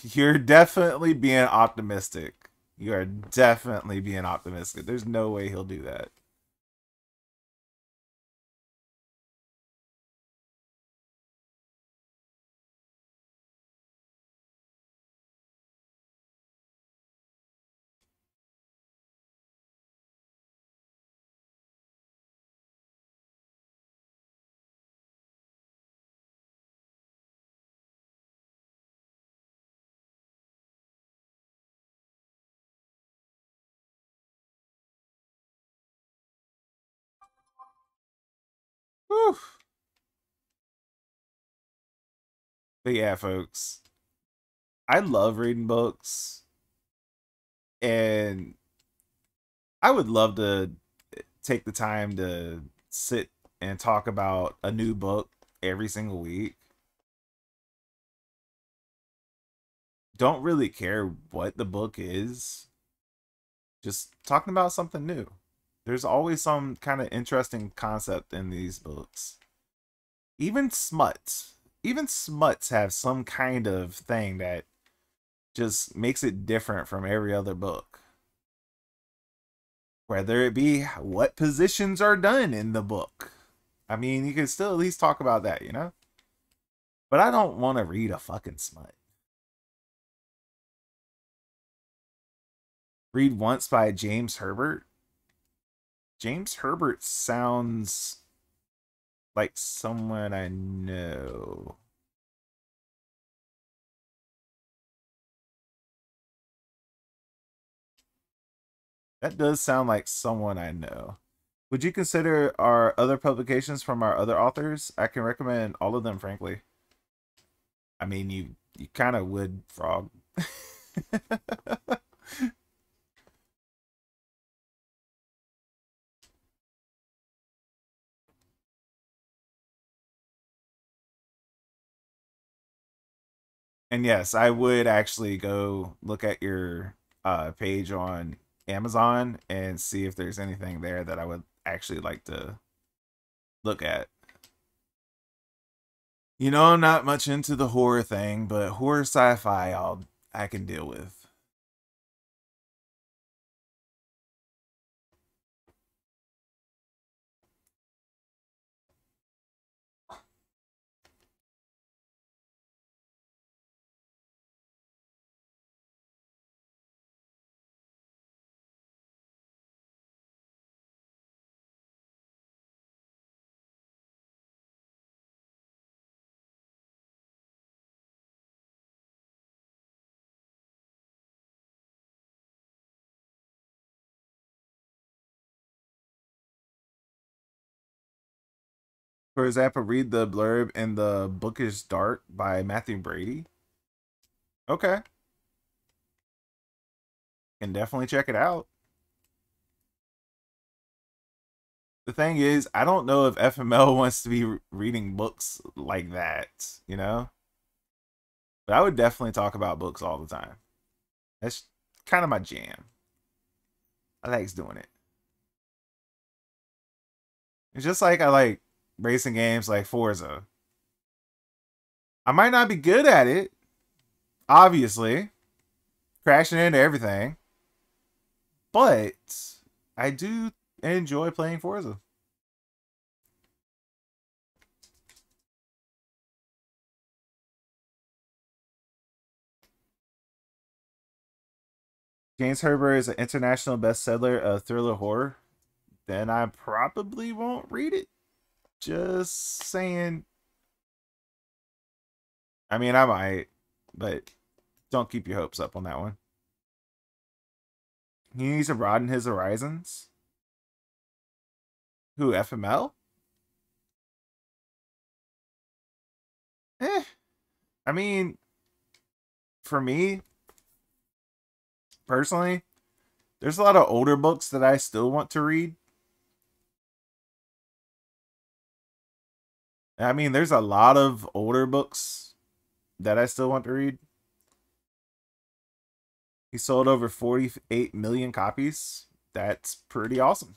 You're definitely being optimistic. You are definitely being optimistic. There's no way he'll do that. Whew. But yeah, folks, I love reading books, and I would love to take the time to sit and talk about a new book every single week. Don't really care what the book is, just talking about something new. There's always some kind of interesting concept in these books. Even smuts. Even smuts have some kind of thing that just makes it different from every other book. Whether it be what positions are done in the book. I mean, you can still at least talk about that, you know? But I don't want to read a fucking smut. Read Once by James Herbert. James Herbert sounds like someone I know. That does sound like someone I know. Would you consider our other publications from our other authors? I can recommend all of them, frankly. I mean, you kind of would, Frog. And yes, I would actually go look at your page on Amazon and see if there's anything there that I would actually like to look at. You know, I'm not much into the horror thing, but horror sci-fi I can deal with. For example, read the blurb in The Book is Dark by Matthew Brady. Okay. Can definitely check it out. The thing is, I don't know if FML wants to be reading books like that, you know? But I would definitely talk about books all the time. That's kind of my jam. I like doing it. It's just like I like racing games like Forza. I might not be good at it, obviously, crashing into everything, but I do enjoy playing Forza. James Herbert is an international bestseller of thriller horror. Then I probably won't read it. Just saying. I mean, I might, but don't keep your hopes up on that one. He needs to broaden his horizons. Who, FML? I mean, for me, personally, there's a lot of older books that I still want to read. I mean, there's a lot of older books that I still want to read. He sold over 48 million copies. That's pretty awesome.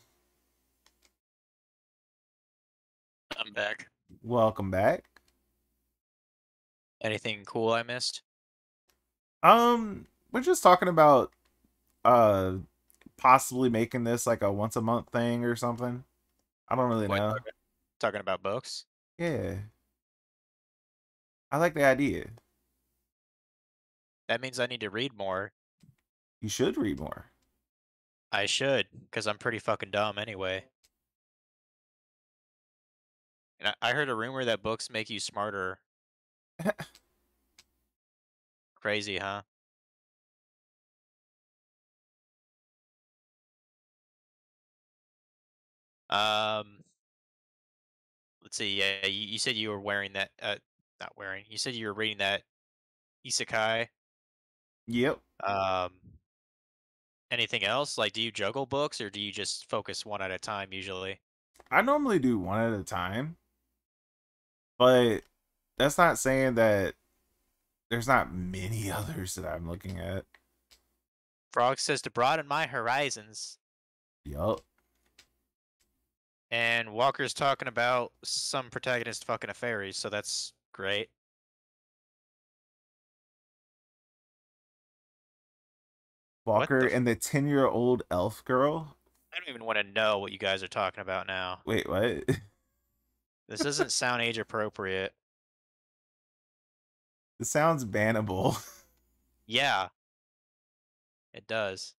I'm back. Welcome back. Anything cool I missed? We're just talking about possibly making this like a once a month thing or something. I don't really What, know. talking about books? Yeah. I like the idea. That means I need to read more. You should read more. I should, because I'm pretty fucking dumb anyway. And I heard a rumor that books make you smarter. Crazy, huh? Um, let's see. Yeah, you said you were wearing that. Not wearing. You said you were reading that isekai. Yep. Um, anything else? Like, do you juggle books or do you just focus one at a time usually? I normally do one at a time, but that's not saying that there's not many others that I'm looking at. Frog says to broaden my horizons. Yup. And Walker's talking about some protagonist fucking a fairy, so that's great. Walker and the 10-year-old elf girl. I don't even want to know what you guys are talking about now. Wait, what? This doesn't sound age appropriate. This sounds bannable. Yeah, it does.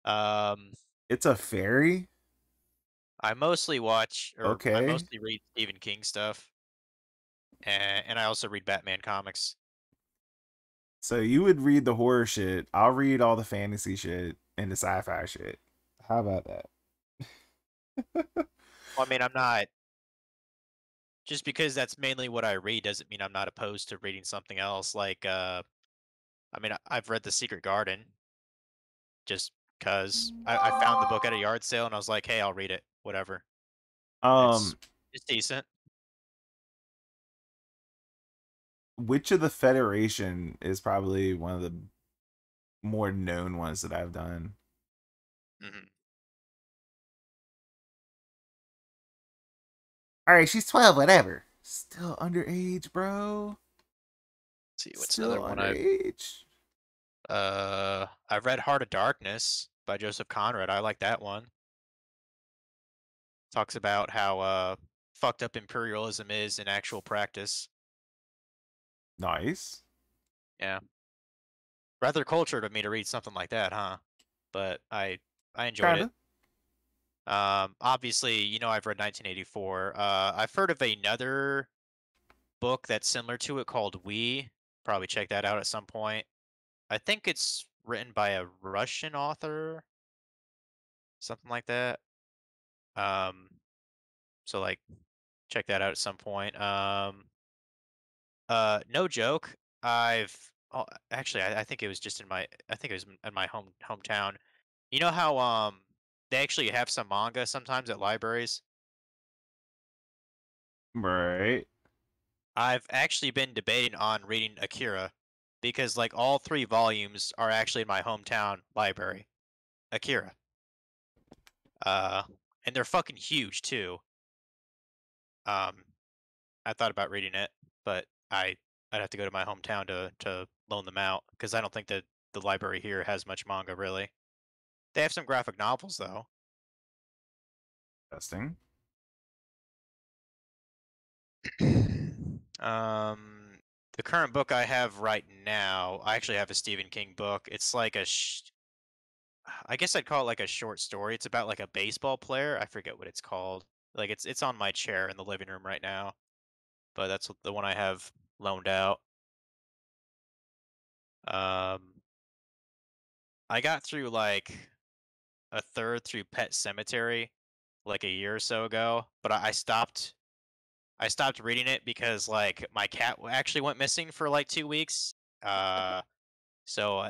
Um, It's a fairy? I mostly watch, or I Okay. mostly read Stephen King stuff, and I also read Batman comics. So you would read the horror shit. I'll read all the fantasy shit and the sci-fi shit. How about that? Well, I mean, I'm not. Just because that's mainly what I read doesn't mean I'm not opposed to reading something else. Like, I mean, I've read The Secret Garden just because I found the book at a yard sale and I was like, hey, I'll read it. Whatever. Um, It's decent. Witch of the Federation is probably one of the more known ones that I've done. Mhm. All right, she's 12, whatever. Still underage, bro. See what's Still another one underage. I've read Heart of Darkness by Joseph Conrad. I like that one. Talks about how fucked up imperialism is in actual practice. Nice. Yeah. Rather cultured of me to read something like that, huh? But I enjoyed it. Kinda. Obviously, I've read 1984. I've heard of another book that's similar to it called We. Probably check that out at some point. I think it's written by a Russian author, something like that. Um, so like check that out at some point. No joke. Actually, I think it was just I think it was in my hometown. You know how they actually have some manga sometimes at libraries. Right. I've actually been debating on reading Akira because like all 3 volumes are actually in my hometown library. Akira. Uh, and they're fucking huge too. Um, I thought about reading it, but I'd have to go to my hometown to loan them out because I don't think that the library here has much manga really. They have some graphic novels though. Testing. The current book I have right now, I actually have a Stephen King book. It's like I guess I'd call it like a short story. It's about like a baseball player. I forget what it's called. Like it's on my chair in the living room right now, but that's the one I have loaned out. Um, I got through like a third through Pet Cemetery like a year or so ago, but I stopped. I stopped reading it because like my cat actually went missing for like 2 weeks. Uh, so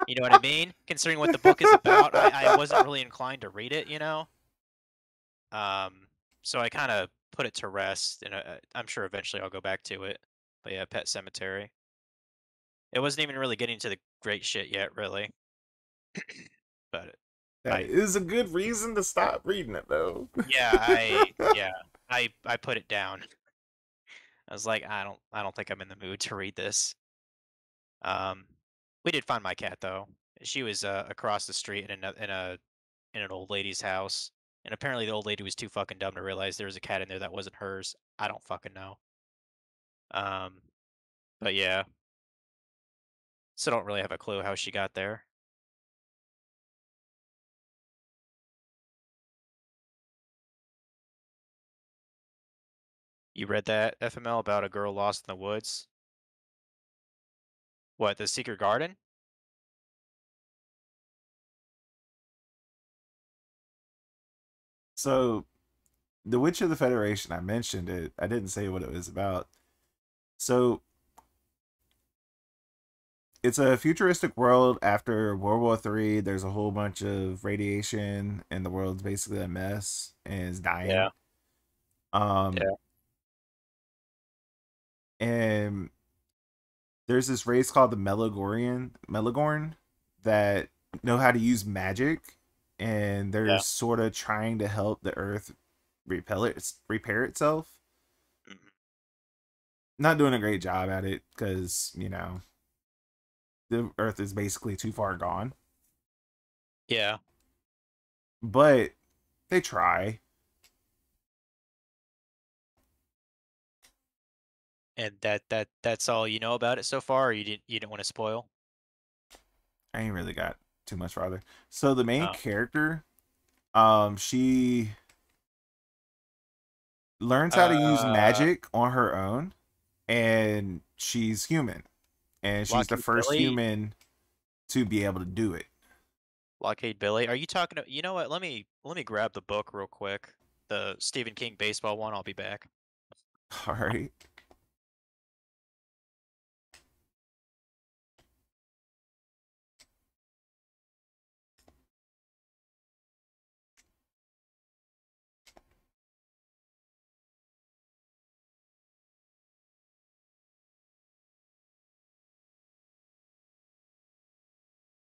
you know what I mean. Considering what the book is about, I wasn't really inclined to read it. So I kind of put it to rest, and I'm sure eventually I'll go back to it. But yeah, Pet Cemetery. It wasn't even really getting to the great shit yet, really. But That I is a good reason to stop reading it, though. yeah, I put it down. I was like, I don't think I'm in the mood to read this. Um, we did find my cat though. She was across the street in an old lady's house, and apparently the old lady was too fucking dumb to realize there was a cat in there that wasn't hers. I don't fucking know. Um, but yeah, still don't really have a clue how she got there. You read that FML about a girl lost in the woods? What, the Secret Garden? So, The Witch of the Federation, I mentioned it. I didn't say what it was about. So, it's a futuristic world after World War III. There's a whole bunch of radiation, and the world's basically a mess and is dying. Yeah, Um, yeah, and there's this race called the Melagorn, that know how to use magic, and they're yeah. sort of trying to help the Earth repair itself. Mhm. Not doing a great job at it because the Earth is basically too far gone. Yeah, But they try. and that's all you know about it so far, or you didn't want to spoil? I ain't really got too much farther. So the main Oh, character, she learns how to use uh, magic on her own, and she's human, and she's the Lockheed first Billy, human to be able to do it. Lockheed Billy. Are you talking to, you know what? Let me grab the book real quick. The Stephen King baseball one. I'll be back. All right.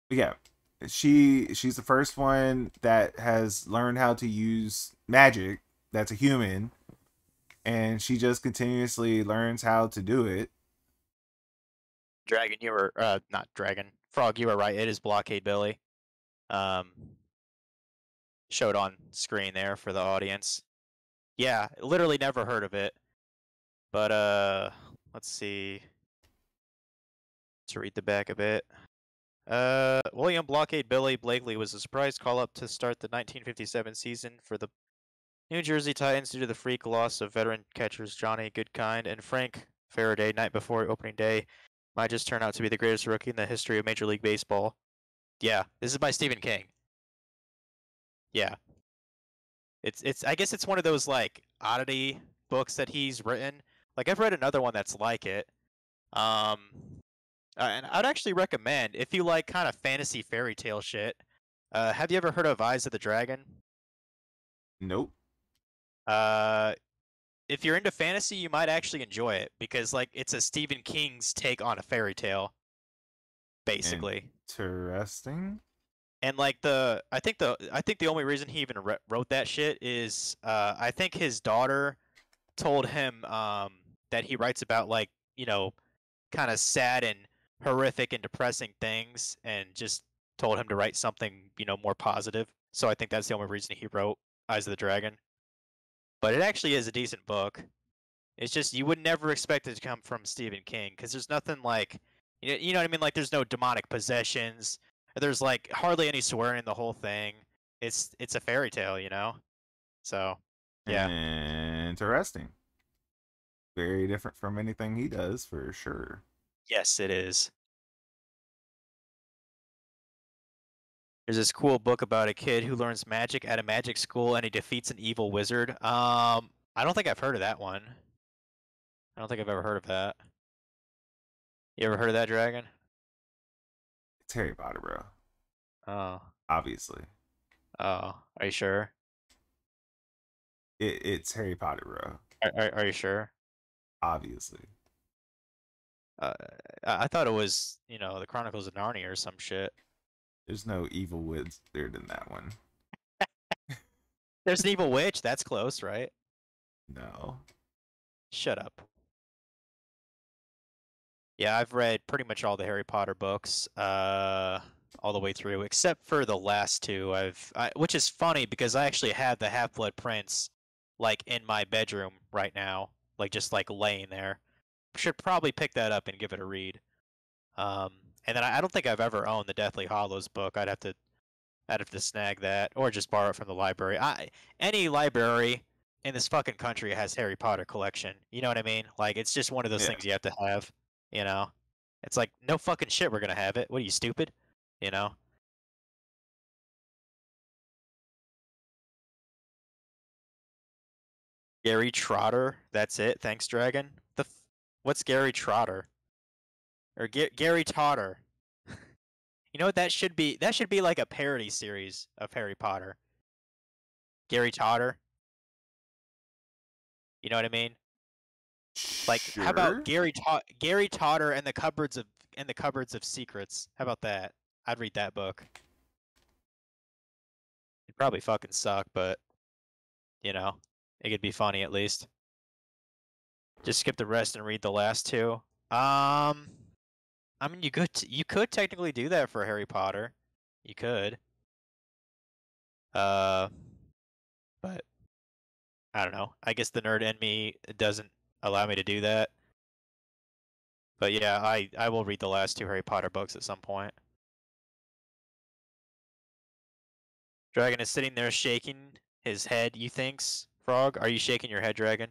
But yeah, she's the first one that has learned how to use magic. That's a human, and she just continuously learns how to do it. Dragon, you were not Dragon. Frog, you were right. It is Blockade Billy. Showed on screen there for the audience. Yeah, literally never heard of it. But let's see. To read the back a bit. William Blockade Billy Blakely was a surprise call-up to start the 1957 season for the New Jersey Titans due to the freak loss of veteran catchers Johnny Goodkind and Frank Faraday night before opening day. Might just turn out to be the greatest rookie in the history of Major League Baseball. Yeah, this is by Stephen King. Yeah. It's I guess it's one of those like oddity books that he's written. Like I've read another one that's like it. And I'd actually recommend if you like kind of fantasy fairy tale shit. Have you ever heard of Eyes of the Dragon? Nope. If you're into fantasy, you might actually enjoy it because like it's a Stephen King's take on a fairy tale, basically. Interesting. And like I think the only reason he even wrote that shit is I think his daughter told him that he writes about like kind of sad and horrific and depressing things, and just told him to write something more positive. So I think that's the only reason he wrote Eyes of the Dragon. But it actually is a decent book. It's just you would never expect it to come from Stephen King because there's nothing like you know what I mean. Like there's no demonic possessions. There's like hardly any swearing in the whole thing. It's a fairy tale, So, yeah. Interesting. Very different from anything he does, for sure. Yes, it is. There's this cool book about a kid who learns magic at a magic school and he defeats an evil wizard. I don't think I've heard of that one. I don't think I've ever heard of that. You ever heard of that, Dragon? It's Harry Potter, bro. Oh. Obviously. Oh, are you sure? It's Harry Potter, bro. Are you sure? Obviously. I thought it was, the Chronicles of Narnia or some shit. There's no evil wizard in that one. There's an evil witch. That's close, right? No. Shut up. Yeah, I've read pretty much all the Harry Potter books, all the way through, except for the last two. Which is funny because I actually have the Half-Blood Prince, like in my bedroom right now, like just like laying there. Should probably pick that up and give it a read. And then I don't think I've ever owned the Deathly Hallows book. I'd have to snag that or just borrow it from the library. Any library in this fucking country has Harry Potter collection. You know what I mean? Like it's just one of those things you have to have. It's like no fucking shit. We're gonna have it. What are you, stupid? Gary Trotter. That's it. Thanks, Dragon. What's Gary Trotter? Or Gary Totter. You know what that should be? That should be like a parody series of Harry Potter. Gary Totter. You know what I mean? Like, sure. How about Gary Totter and the cupboards of secrets? How about that? I'd read that book. It'd probably fucking suck, but it could be funny at least. Just skip the rest and read the last two. I mean, you could technically do that for Harry Potter. You could. But I don't know. I guess the nerd in me doesn't allow me to do that. But yeah, I will read the last two Harry Potter books at some point. Dragon is sitting there shaking his head, you thinks. Frog, are you shaking your head, Dragon?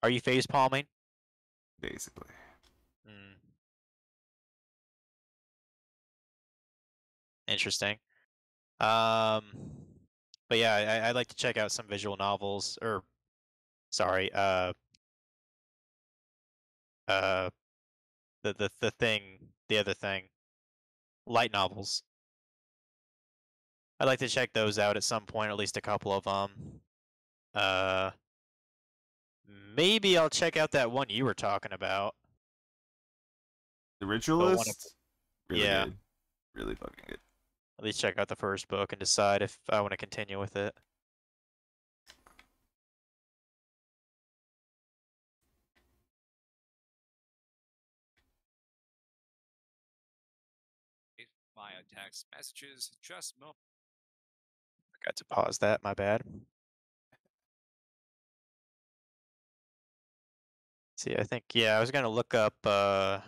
Are you face palming? Basically. Interesting. But yeah, I'd like to check out some visual novels, or sorry, the other thing, light novels. I'd like to check those out at some point, at least a couple of them. Maybe I'll check out that one you were talking about. The Ritualist? Really Yeah. good. Really fucking good. At least check out the first book and decide if I want to continue with it. Via text messages, just moment. Forgot to pause that, my bad. See, I think, yeah, I was gonna look up to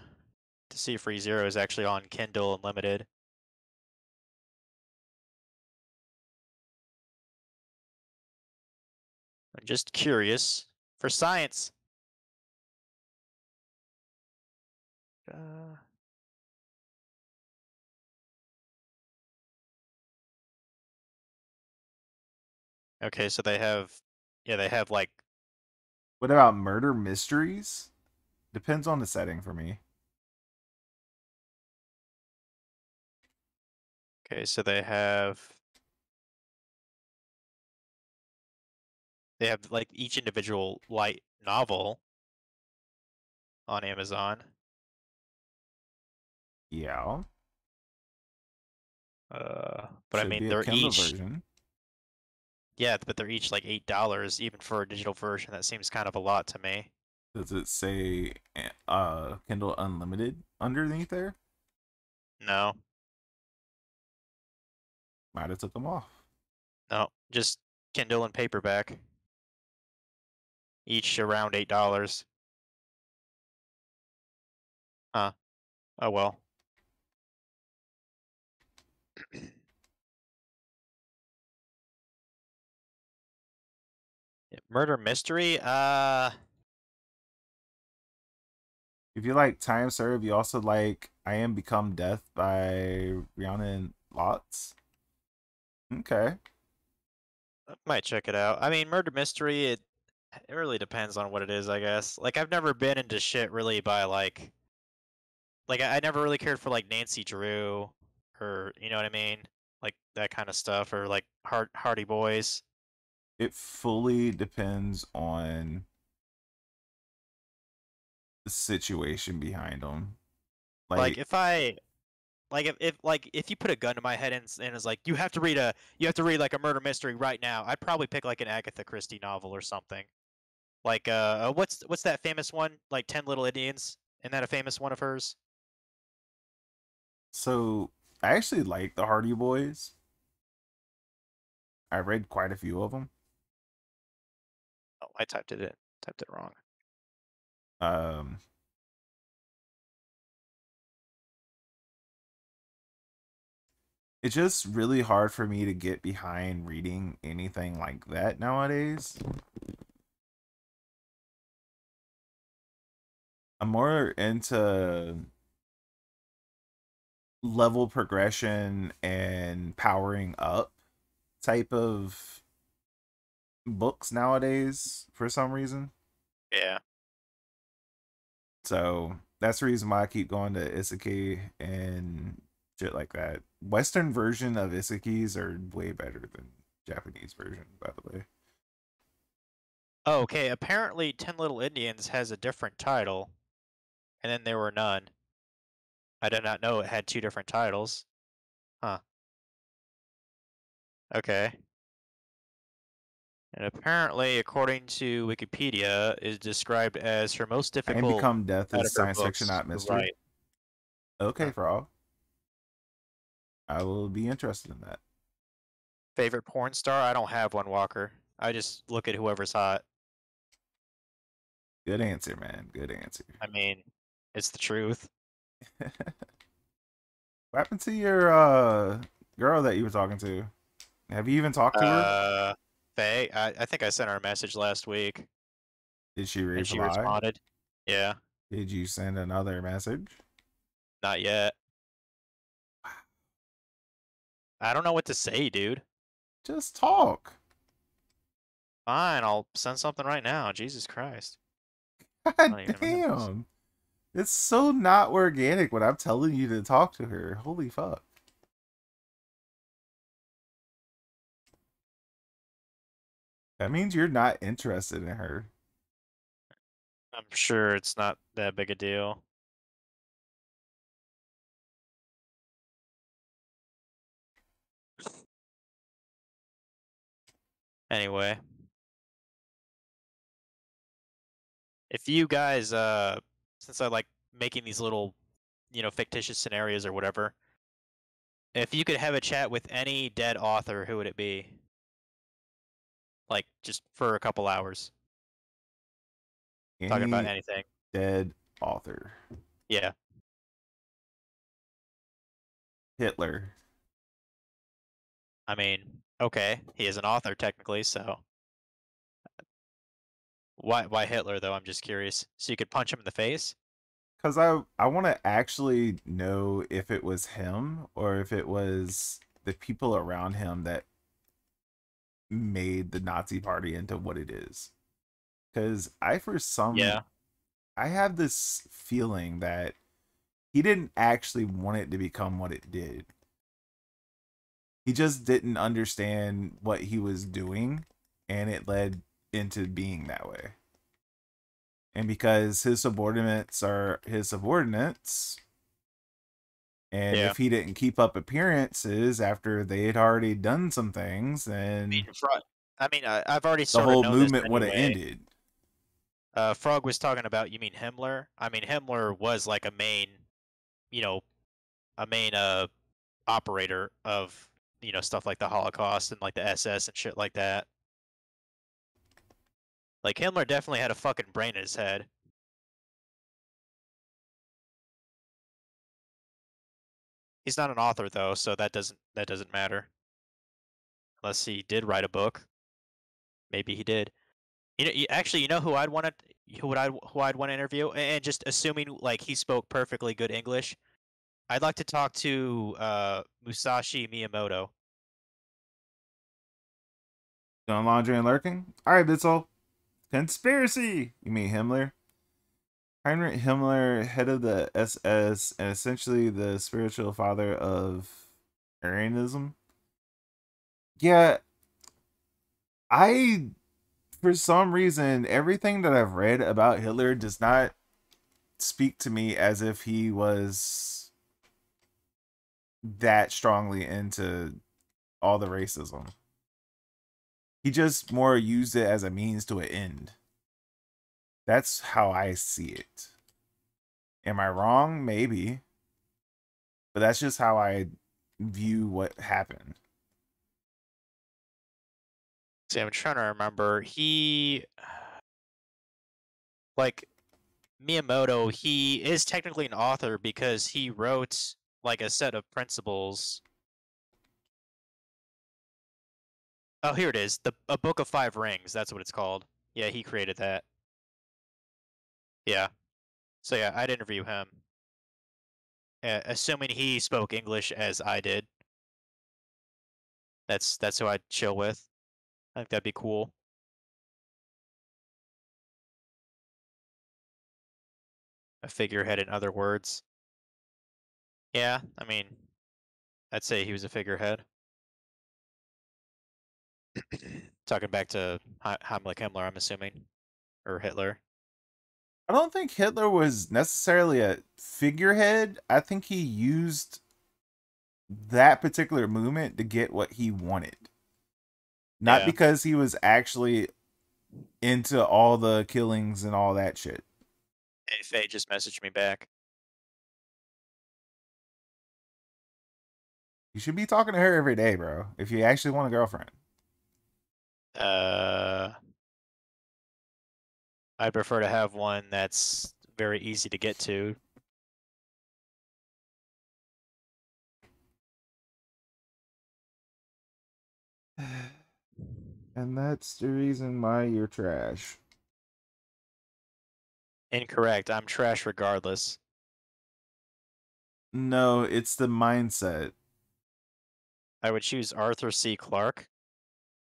see if ReZero is actually on Kindle Unlimited. I'm just curious for science. Okay, so they have, yeah, they have like, What about murder mysteries? Depends on the setting for me. okay, so they have like each individual light novel on Amazon. Yeah. But I Should mean, be a they're Kindle each, version. yeah, but they're each like $8, even for a digital version. That seems kind of a lot to me. Does it say Kindle Unlimited underneath there? No, Might have took them off. no, just Kindle and paperback. Each around $8. Huh. Oh well. Murder mystery? If you like Time Serve, you also like I Am Become Death by Rhiannon Lotz. Okay. I might check it out. I mean, murder mystery, it really depends on what it is, I guess. Like, I've never been into shit really by like I never really cared for like Nancy Drew or you know what I mean? Like that kind of stuff or like Hardy Boys. It fully depends on the situation behind them. Like Like, if I if you put a gun to my head and is like you have to read like a murder mystery right now, I'd probably pick like an Agatha Christie novel or something. Like what's that famous one? Like 10 Little Indians? Isn't that a famous one of hers? so I actually like the Hardy Boys. I read quite a few of them. Oh, I typed it wrong. Um, it's just really hard for me to get behind reading anything like that nowadays. I'm more into level progression and powering up type of books nowadays for some reason. Yeah. So that's the reason why I keep going to Isekai and shit like that. Western version of Isekais are way better than Japanese version, by the way. Oh, okay. Apparently 10 Little Indians has a different title, and then there were none. I did not know it had two different titles. Huh. Okay. And apparently, according to Wikipedia, is described as her most I Am difficult Become Death out is of her science fiction, books not to mystery. write. Okay, Huh. Frog. I will be interested in that. Favorite porn star? I don't have one, Walker. I just look at whoever's hot. Good answer, man. Good answer. I mean, it's the truth. What happened to your girl that you were talking to? Have you even talked to her? Faye, I think I sent her a message last week, Did she and she reply? responded. Yeah, Did you send another message? not yet. I don't know what to say, dude. Just talk. Fine, I'll send something right now. Jesus Christ. I God don't even remember this. damn. It's so not organic when I'm telling you to talk to her. Holy fuck. That means you're not interested in her. I'm sure it's not that big a deal. Anyway, if you guys, since I like making these little, fictitious scenarios or whatever, if you could have a chat with any dead author, who would it be? Like, just for a couple hours, talking about Any anything. dead author. Yeah. Hitler. I mean, okay, he is an author technically, so why Hitler though? I'm just curious. So you could punch him in the face? Because I want to actually know if it was him or if it was the people around him that made the Nazi party into what it is. Because Yeah. I have this feeling that he didn't actually want it to become what it did. He just didn't understand what he was doing, and it led into being that way. And because his subordinates are his subordinates, and Yeah. if he didn't keep up appearances after they had already done some things, then I've already the sort of whole known this movement would have anyway. ended. Frog was talking about, you mean Himmler? I mean, Himmler was like a main operator of, stuff like the Holocaust and like the SS and shit like that. Like Himmler definitely had a fucking brain in his head. He's not an author though, so that doesn't matter. Unless he did write a book. Maybe he did. Actually, who I'd want to interview, and just assuming like he spoke perfectly good English, I'd like to talk to Musashi Miyamoto. Doing laundry and lurking? Alright, Bitzel. Conspiracy! You mean Himmler? Heinrich Himmler, head of the SS, and essentially the spiritual father of Aryanism. Yeah, for some reason, everything that I've read about Hitler does not speak to me as if he was that strongly into all the racism. He just more used it as a means to an end. That's how I see it. Am I wrong? Maybe. But that's just how I view what happened. See, I'm trying to remember. Like, Miyamoto, he is technically an author because he wrote like a set of principles. Oh, here it is. A Book of Five Rings. That's what it's called. Yeah, he created that. Yeah. So yeah, I'd interview him. Assuming he spoke English as I did. That's who I'd chill with. I think that'd be cool. A figurehead, in other words. Yeah, I mean, I'd say he was a figurehead. Talking back to Heimlich Himmler, I'm assuming, or Hitler. I don't think Hitler was necessarily a figurehead. I think he used that particular movement to get what he wanted. Not because he was actually into all the killings and all that shit. Hey, Faye just messaged me back. You should be talking to her every day, bro, if you actually want a girlfriend. I'd prefer to have one that's very easy to get to. And that's the reason why you're trash. Incorrect. I'm trash regardless. No, it's the mindset. I would choose Arthur C. Clarke.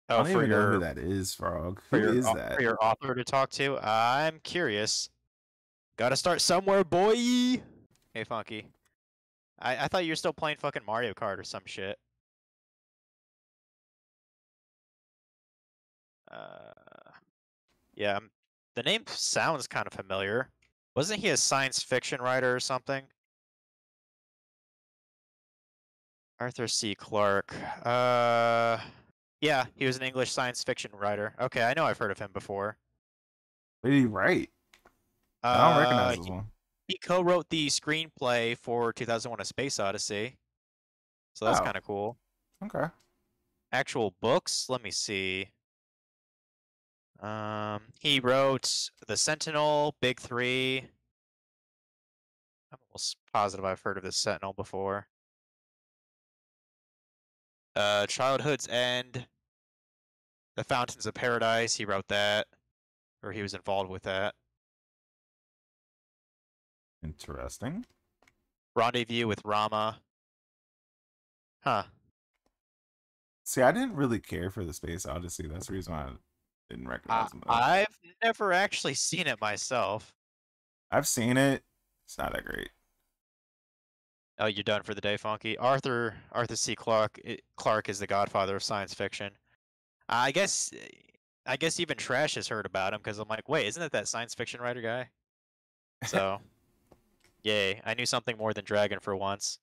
I don't even know who that is, Frog. Who is that? For your author to talk to? I'm curious. Gotta start somewhere, boy! Hey, Funky. I thought you were still playing fucking Mario Kart or some shit. Yeah, the name sounds kind of familiar. Wasn't he a science fiction writer or something? Arthur C. Clarke. Yeah, he was an English science fiction writer. Okay, I know I've heard of him before. What did he write? I don't recognize this He, one. he co-wrote the screenplay for 2001: A Space Odyssey, so that's Oh, kind of cool. okay. Actual books, let me see. He wrote The Sentinel, Big Three. I'm almost positive I've heard of the Sentinel before. Childhood's End, The Fountains of Paradise. He wrote that, or he was involved with that. Interesting. Rendezvous with Rama. Huh. See, I didn't really care for the Space Odyssey. That's the reason why I didn't recognize him. I've never actually seen it myself. I've seen it. It's not that great. Oh, you're done for the day, Funky. Arthur C. Clarke is the godfather of science fiction. I guess even Trash has heard about him because I'm like, wait, isn't that science fiction writer guy? So, yay! I knew something more than Dragon for once.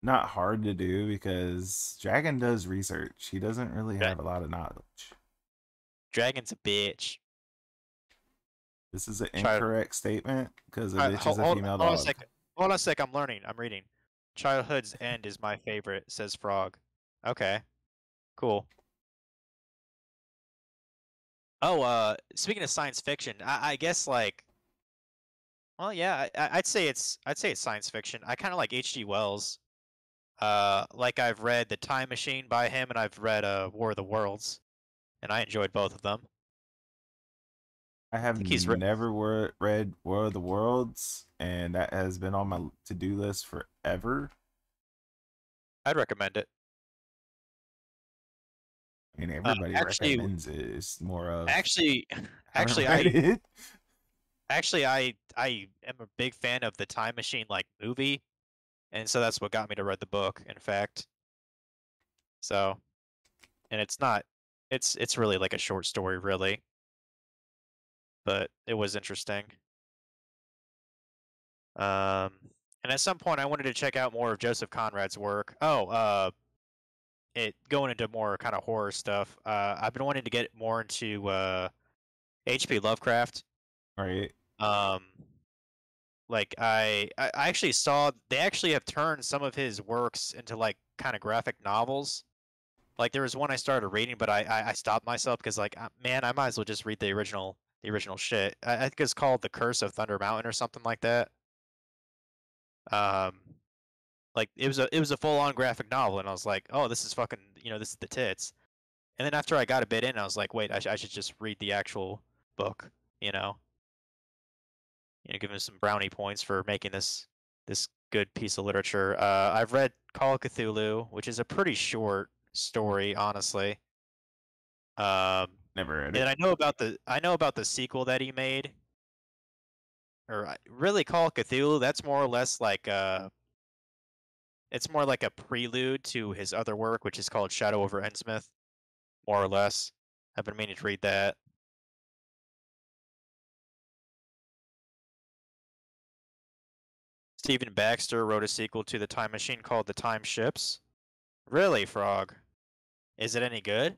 Not hard to do because Dragon does research. He doesn't really have a lot of knowledge. Dragon's a bitch. This is an incorrect statement because a bitch is a female hold dog. Hold on a sec. I'm reading. Childhood's End is my favorite, says Frog. Okay, cool. Oh, speaking of science fiction, I guess like, well, yeah, I'd say it's science fiction. I kind of like H.G. Wells. Like I've read The Time Machine by him, and I've read War of the Worlds, and I enjoyed both of them. I have never read War of the Worlds, and that has been on my to-do list forever. I'd recommend it. I mean, everybody recommends it. It's more of I am a big fan of the Time Machine like movie, and so that's what got me to read the book. In fact, so, and it's really like a short story, really, but it was interesting. And at some point, I wanted to check out more of Joseph Conrad's work. Oh, it going into more kind of horror stuff. I've been wanting to get more into H.P. Lovecraft. Right. Like I actually saw they actually have turned some of his works into like kind of graphic novels. Like there was one I started reading, but I stopped myself because like man, I might as well just read the original shit. I think it's called The Curse of Thunder Mountain or something like that. Like it was a full on graphic novel, and I was like, oh, this is fucking, this is the tits. And then after I got a bit in, I was like, wait, I should just read the actual book, give him some brownie points for making this good piece of literature. I've read Call of Cthulhu, which is a pretty short story, honestly. Never read it. And I know about the sequel that he made. Or really, Call of Cthulhu, that's more or less like it's more like a prelude to his other work, which is called Shadow over Innsmouth, more or less. I've been meaning to read that. Stephen Baxter wrote a sequel to The Time Machine called The Time Ships. Really, Frog? Is it any good?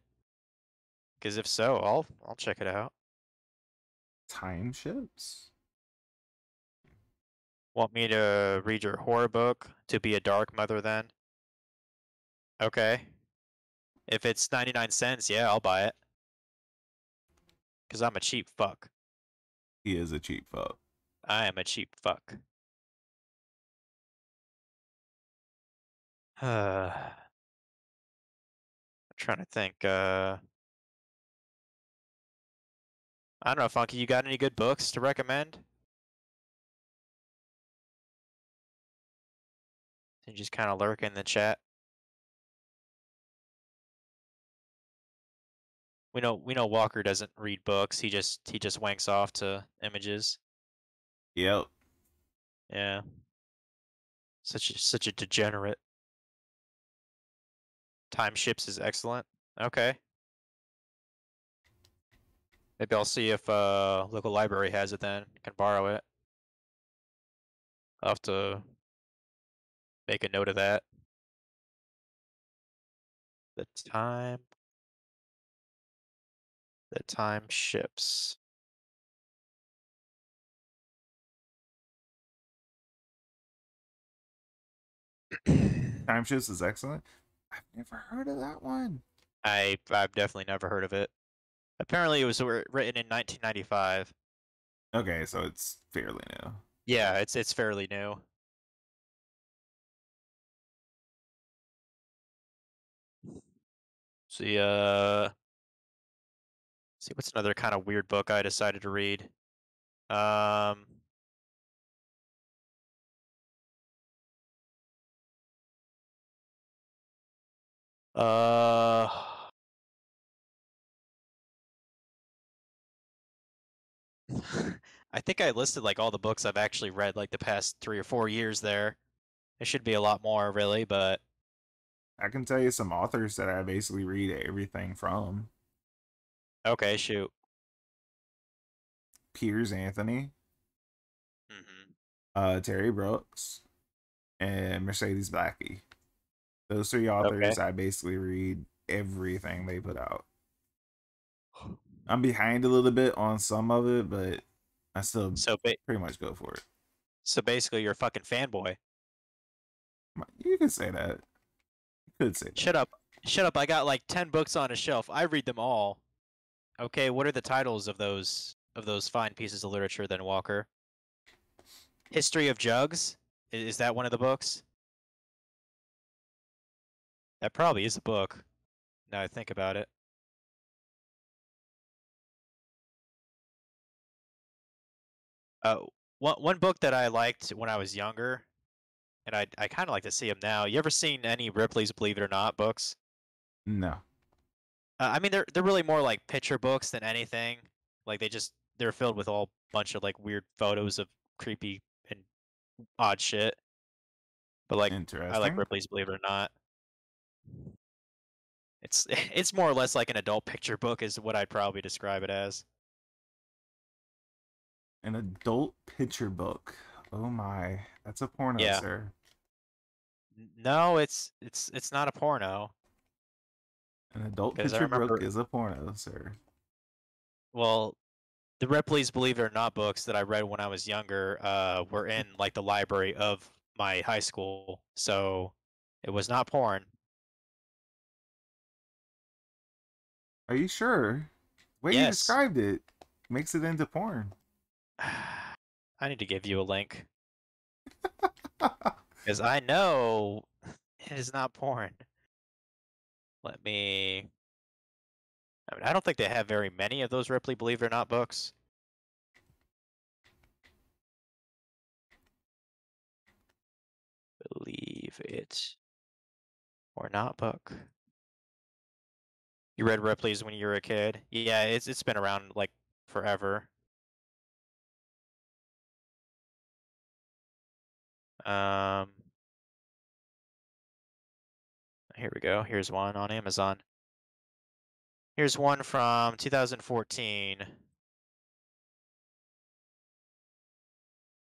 Because if so, I'll check it out. Time Ships? Want me to read your horror book, To Be a Dark Mother, then? Okay. If it's 99 cents, yeah, I'll buy it. Because I'm a cheap fuck. He is a cheap fuck. I am a cheap fuck. I'm trying to think. I don't know, Funky, you got any good books to recommend? You just kind of lurk in the chat. We know Walker doesn't read books. He just wanks off to images. Yep. Yeah. Such a degenerate. Time Ships is excellent. Okay. Maybe I'll see if local library has it then. Can borrow it. I'll have to make a note of that. The time. The time ships. Time Shifts is excellent. I've never heard of that one. I've definitely never heard of it. Apparently, it was written in 1995. Okay, so it's fairly new. Yeah, it's fairly new. See, see what's another kind of weird book I decided to read. Um, uh, I think I listed like all the books I've actually read like the past 3 or 4 years there. There should be a lot more really, but I can tell you some authors that I basically read everything from. okay, shoot. Piers Anthony, Terry Brooks, and Mercedes Blackie. Those three Okay. authors, I basically read everything they put out. I'm behind a little bit on some of it, but I still So pretty much go for it. so basically you're a fucking fanboy. You could say that. You could say that. Shut up. Shut up. I got like 10 books on a shelf. I read them all. Okay, what are the titles of those fine pieces of literature then, Walker? History of Jugs? Is that one of the books? That probably is a book. Now I think about it. One book that I liked when I was younger, and I kind of like to see them now. You ever seen any Ripley's Believe It or Not books? No. I mean, they're really more like picture books than anything. Like they're filled with all bunch of like weird photos of creepy and odd shit. But like I like Interesting. Ripley's Believe It or Not. It's more or less like an adult picture book is what I'd probably describe it as. An adult picture book. Oh my. That's a porno, Yeah. sir. No, it's not a porno. An adult 'Cause I picture book remember, is a porno, sir. well, the Ripley's Believe It or Not books that I read when I was younger were in like the library of my high school, so it was not porn. Are you sure? The way you Yes. described it makes it into porn. I need to give you a link because I know it is not porn. Let me. I mean, I don't think they have very many of those Ripley Believe It or Not books. Believe It or Not book. You read Ripley's when you were a kid? Yeah, it's been around like forever. Um, here we go. Here's one on Amazon. Here's one from 2014.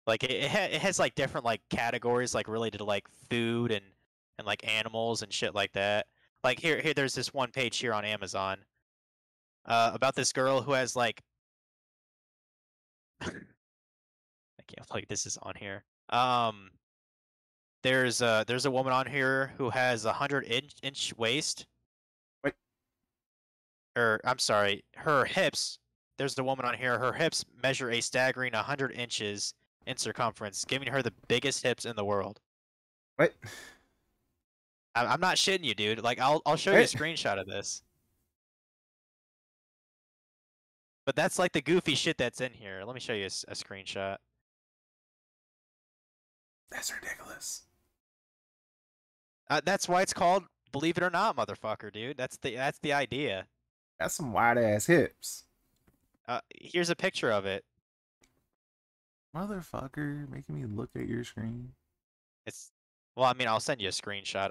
Like it has like different like categories like related to like food and like animals and shit like that. Like here there's this one page here on Amazon about this girl who has like I can't believe this is on here. There's a woman on here who has 100-inch waist. Wait. Or I'm sorry, her hips. There's the woman on here. Her hips measure a staggering 100 inches in circumference, giving her the biggest hips in the world. What? I'm not shitting you, dude. Like I'll show you a What? screenshot of this. But that's like the goofy shit that's in here. Let me show you a screenshot. That's ridiculous. That's why it's called Believe It or Not, motherfucker, dude. That's the idea. That's some wide ass hips. Here's a picture of it. Motherfucker, making me look at your screen. It's well, I mean, I'll send you a screenshot.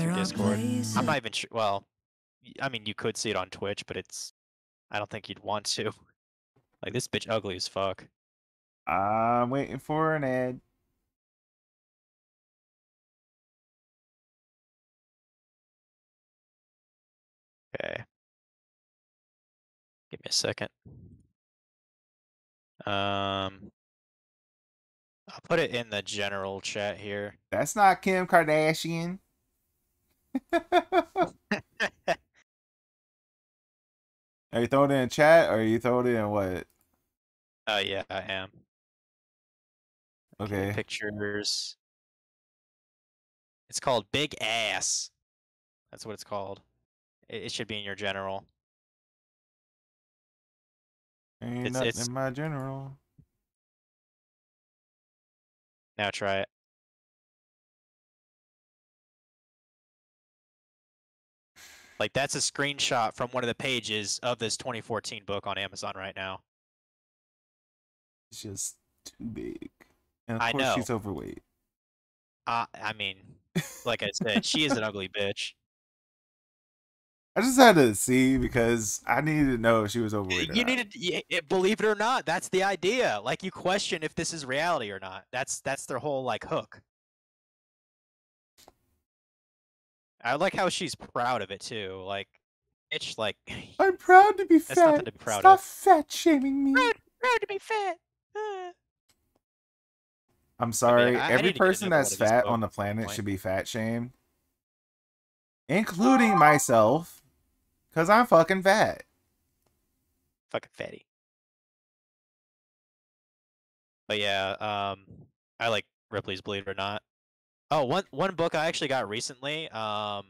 Through Discord. I'm not even sure. Well, I mean, you could see it on Twitch, but I don't think you'd want to. Like this bitch, ugly as fuck. I'm waiting for an ad. Okay. Give me a second. I'll put it in the general chat here. That's not Kim Kardashian. Are you throwing it in chat or are you throwing it in what? Yeah, I am. Okay. Pictures. It's called Big Ass. That's what it's called. It should be in your general. Ain't It's nothing in my general. Now try it. Like that's a screenshot from one of the pages of this 2014 book on Amazon right now. It's just too big. And of I course know. she's overweight. I mean, like I said, she is an ugly bitch. I just had to see because I needed to know if she was overweight or You not. needed, believe it or not, that's the idea. Like you question if this is reality or not. That's their whole like hook. I like how she's proud of it too. Like, it's like I'm proud to be that's nothing fat. to be proud Stop of. fat shaming me. Proud to be fat. I'm sorry. I Every need to get person another one that's of these fat books on the at some planet point. should be fat shamed, including myself, because I'm fucking fat. Fucking fatty. But yeah, I like Ripley's Believe It or Not. Oh, one book I actually got recently. I'm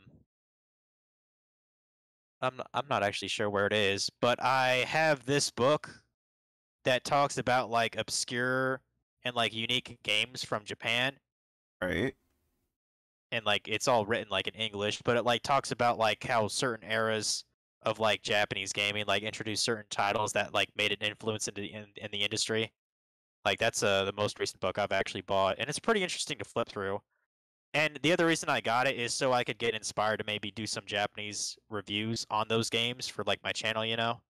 not actually sure where it is, but I have this book that talks about like obscure and like unique games from Japan, Right? and like it's all written like in English, but it like talks about like how certain eras of like Japanese gaming like introduced certain titles that like made an influence in the industry. Like that's the most recent book I've actually bought, and it's pretty interesting to flip through. And the other reason I got it is so I could get inspired to maybe do some Japanese reviews on those games for like my channel, you know.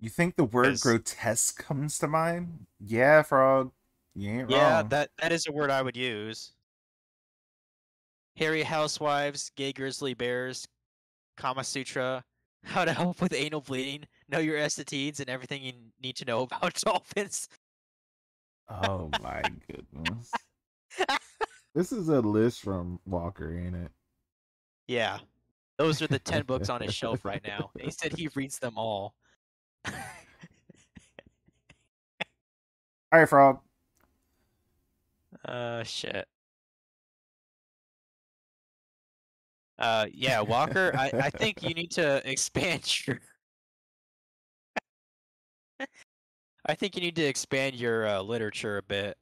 You think the word 'Cause grotesque comes to mind? Yeah, Frog. You ain't yeah, wrong. that is a word I would use. Hairy housewives, gay grizzly bears, Kama Sutra, how to help with anal bleeding, know your STDs, and everything you need to know about dolphins. Oh my goodness. This is a list from Walker, ain't it? Yeah, those are the 10 books on his shelf right now. He said he reads them all. All right, Frog. Shit. Yeah, Walker, I think you need to expand your I think you need to expand your literature a bit.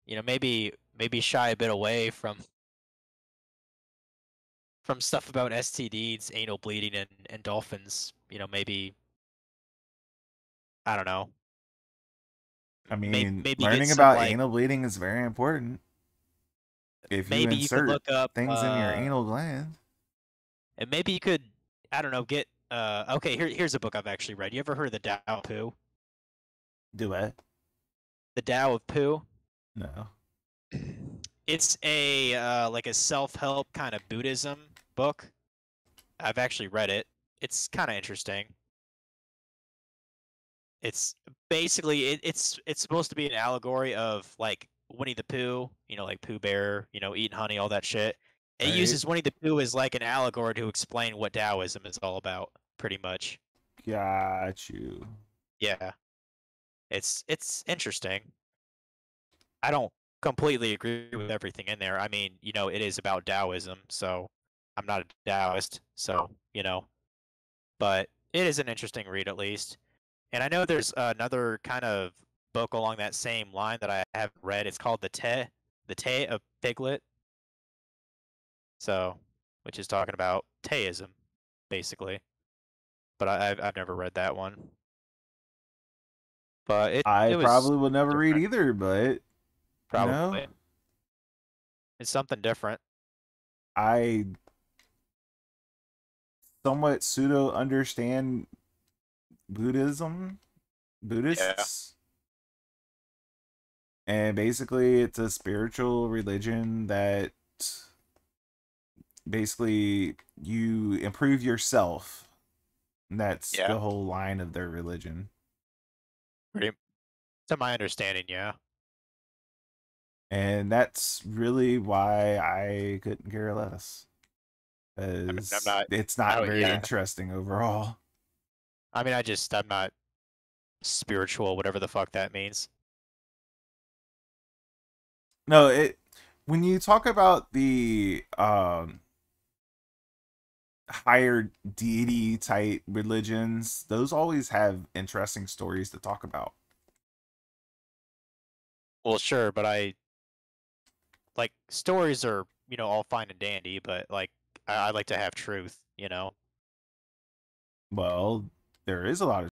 You know, maybe shy a bit away from stuff about STDs, anal bleeding, and dolphins. You know, maybe I don't know. I Maybe mean, maybe get learning some about like anal bleeding is very important. If you maybe you could insert look up things in your anal gland. and maybe you could I don't know get okay here's a book I've actually read. You ever heard of the Tao of Pooh? Do it. The Tao of Pooh? No. It's a like a self-help kind of Buddhism book. I've actually read it. It's kind of interesting. It's basically it's supposed to be an allegory of like Winnie the Pooh, you know, like Pooh Bear, you know, eating honey, all that shit. It Right? uses Winnie the Pooh as like an allegory to explain what Taoism is all about, pretty much. Got you. Yeah, it's interesting. I don't completely agree with everything in there. I mean, you know, it is about Taoism, so I'm not a Taoist, so you know, but it is an interesting read at least. And I know there's another kind of book along that same line that I haven't read. It's called the Te of Piglet. So, which is talking about Teism, basically. But I've never read that one. But I it was probably will never read different, either, but you know, probably. It's something different. I somewhat pseudo understand Yeah. Buddhists. And basically it's a spiritual religion that basically you improve yourself. That's Yeah. the whole line of their religion. Pretty, to my understanding, yeah. And that's really why I couldn't care less. Because I'm not. it's not very Yeah. interesting overall. I mean, I'm not spiritual, whatever the fuck that means. No, when you talk about the higher deity type religions, those always have interesting stories to talk about. Well, sure, but like stories are, all fine and dandy, but like I like to have truth, Well, there is a lot of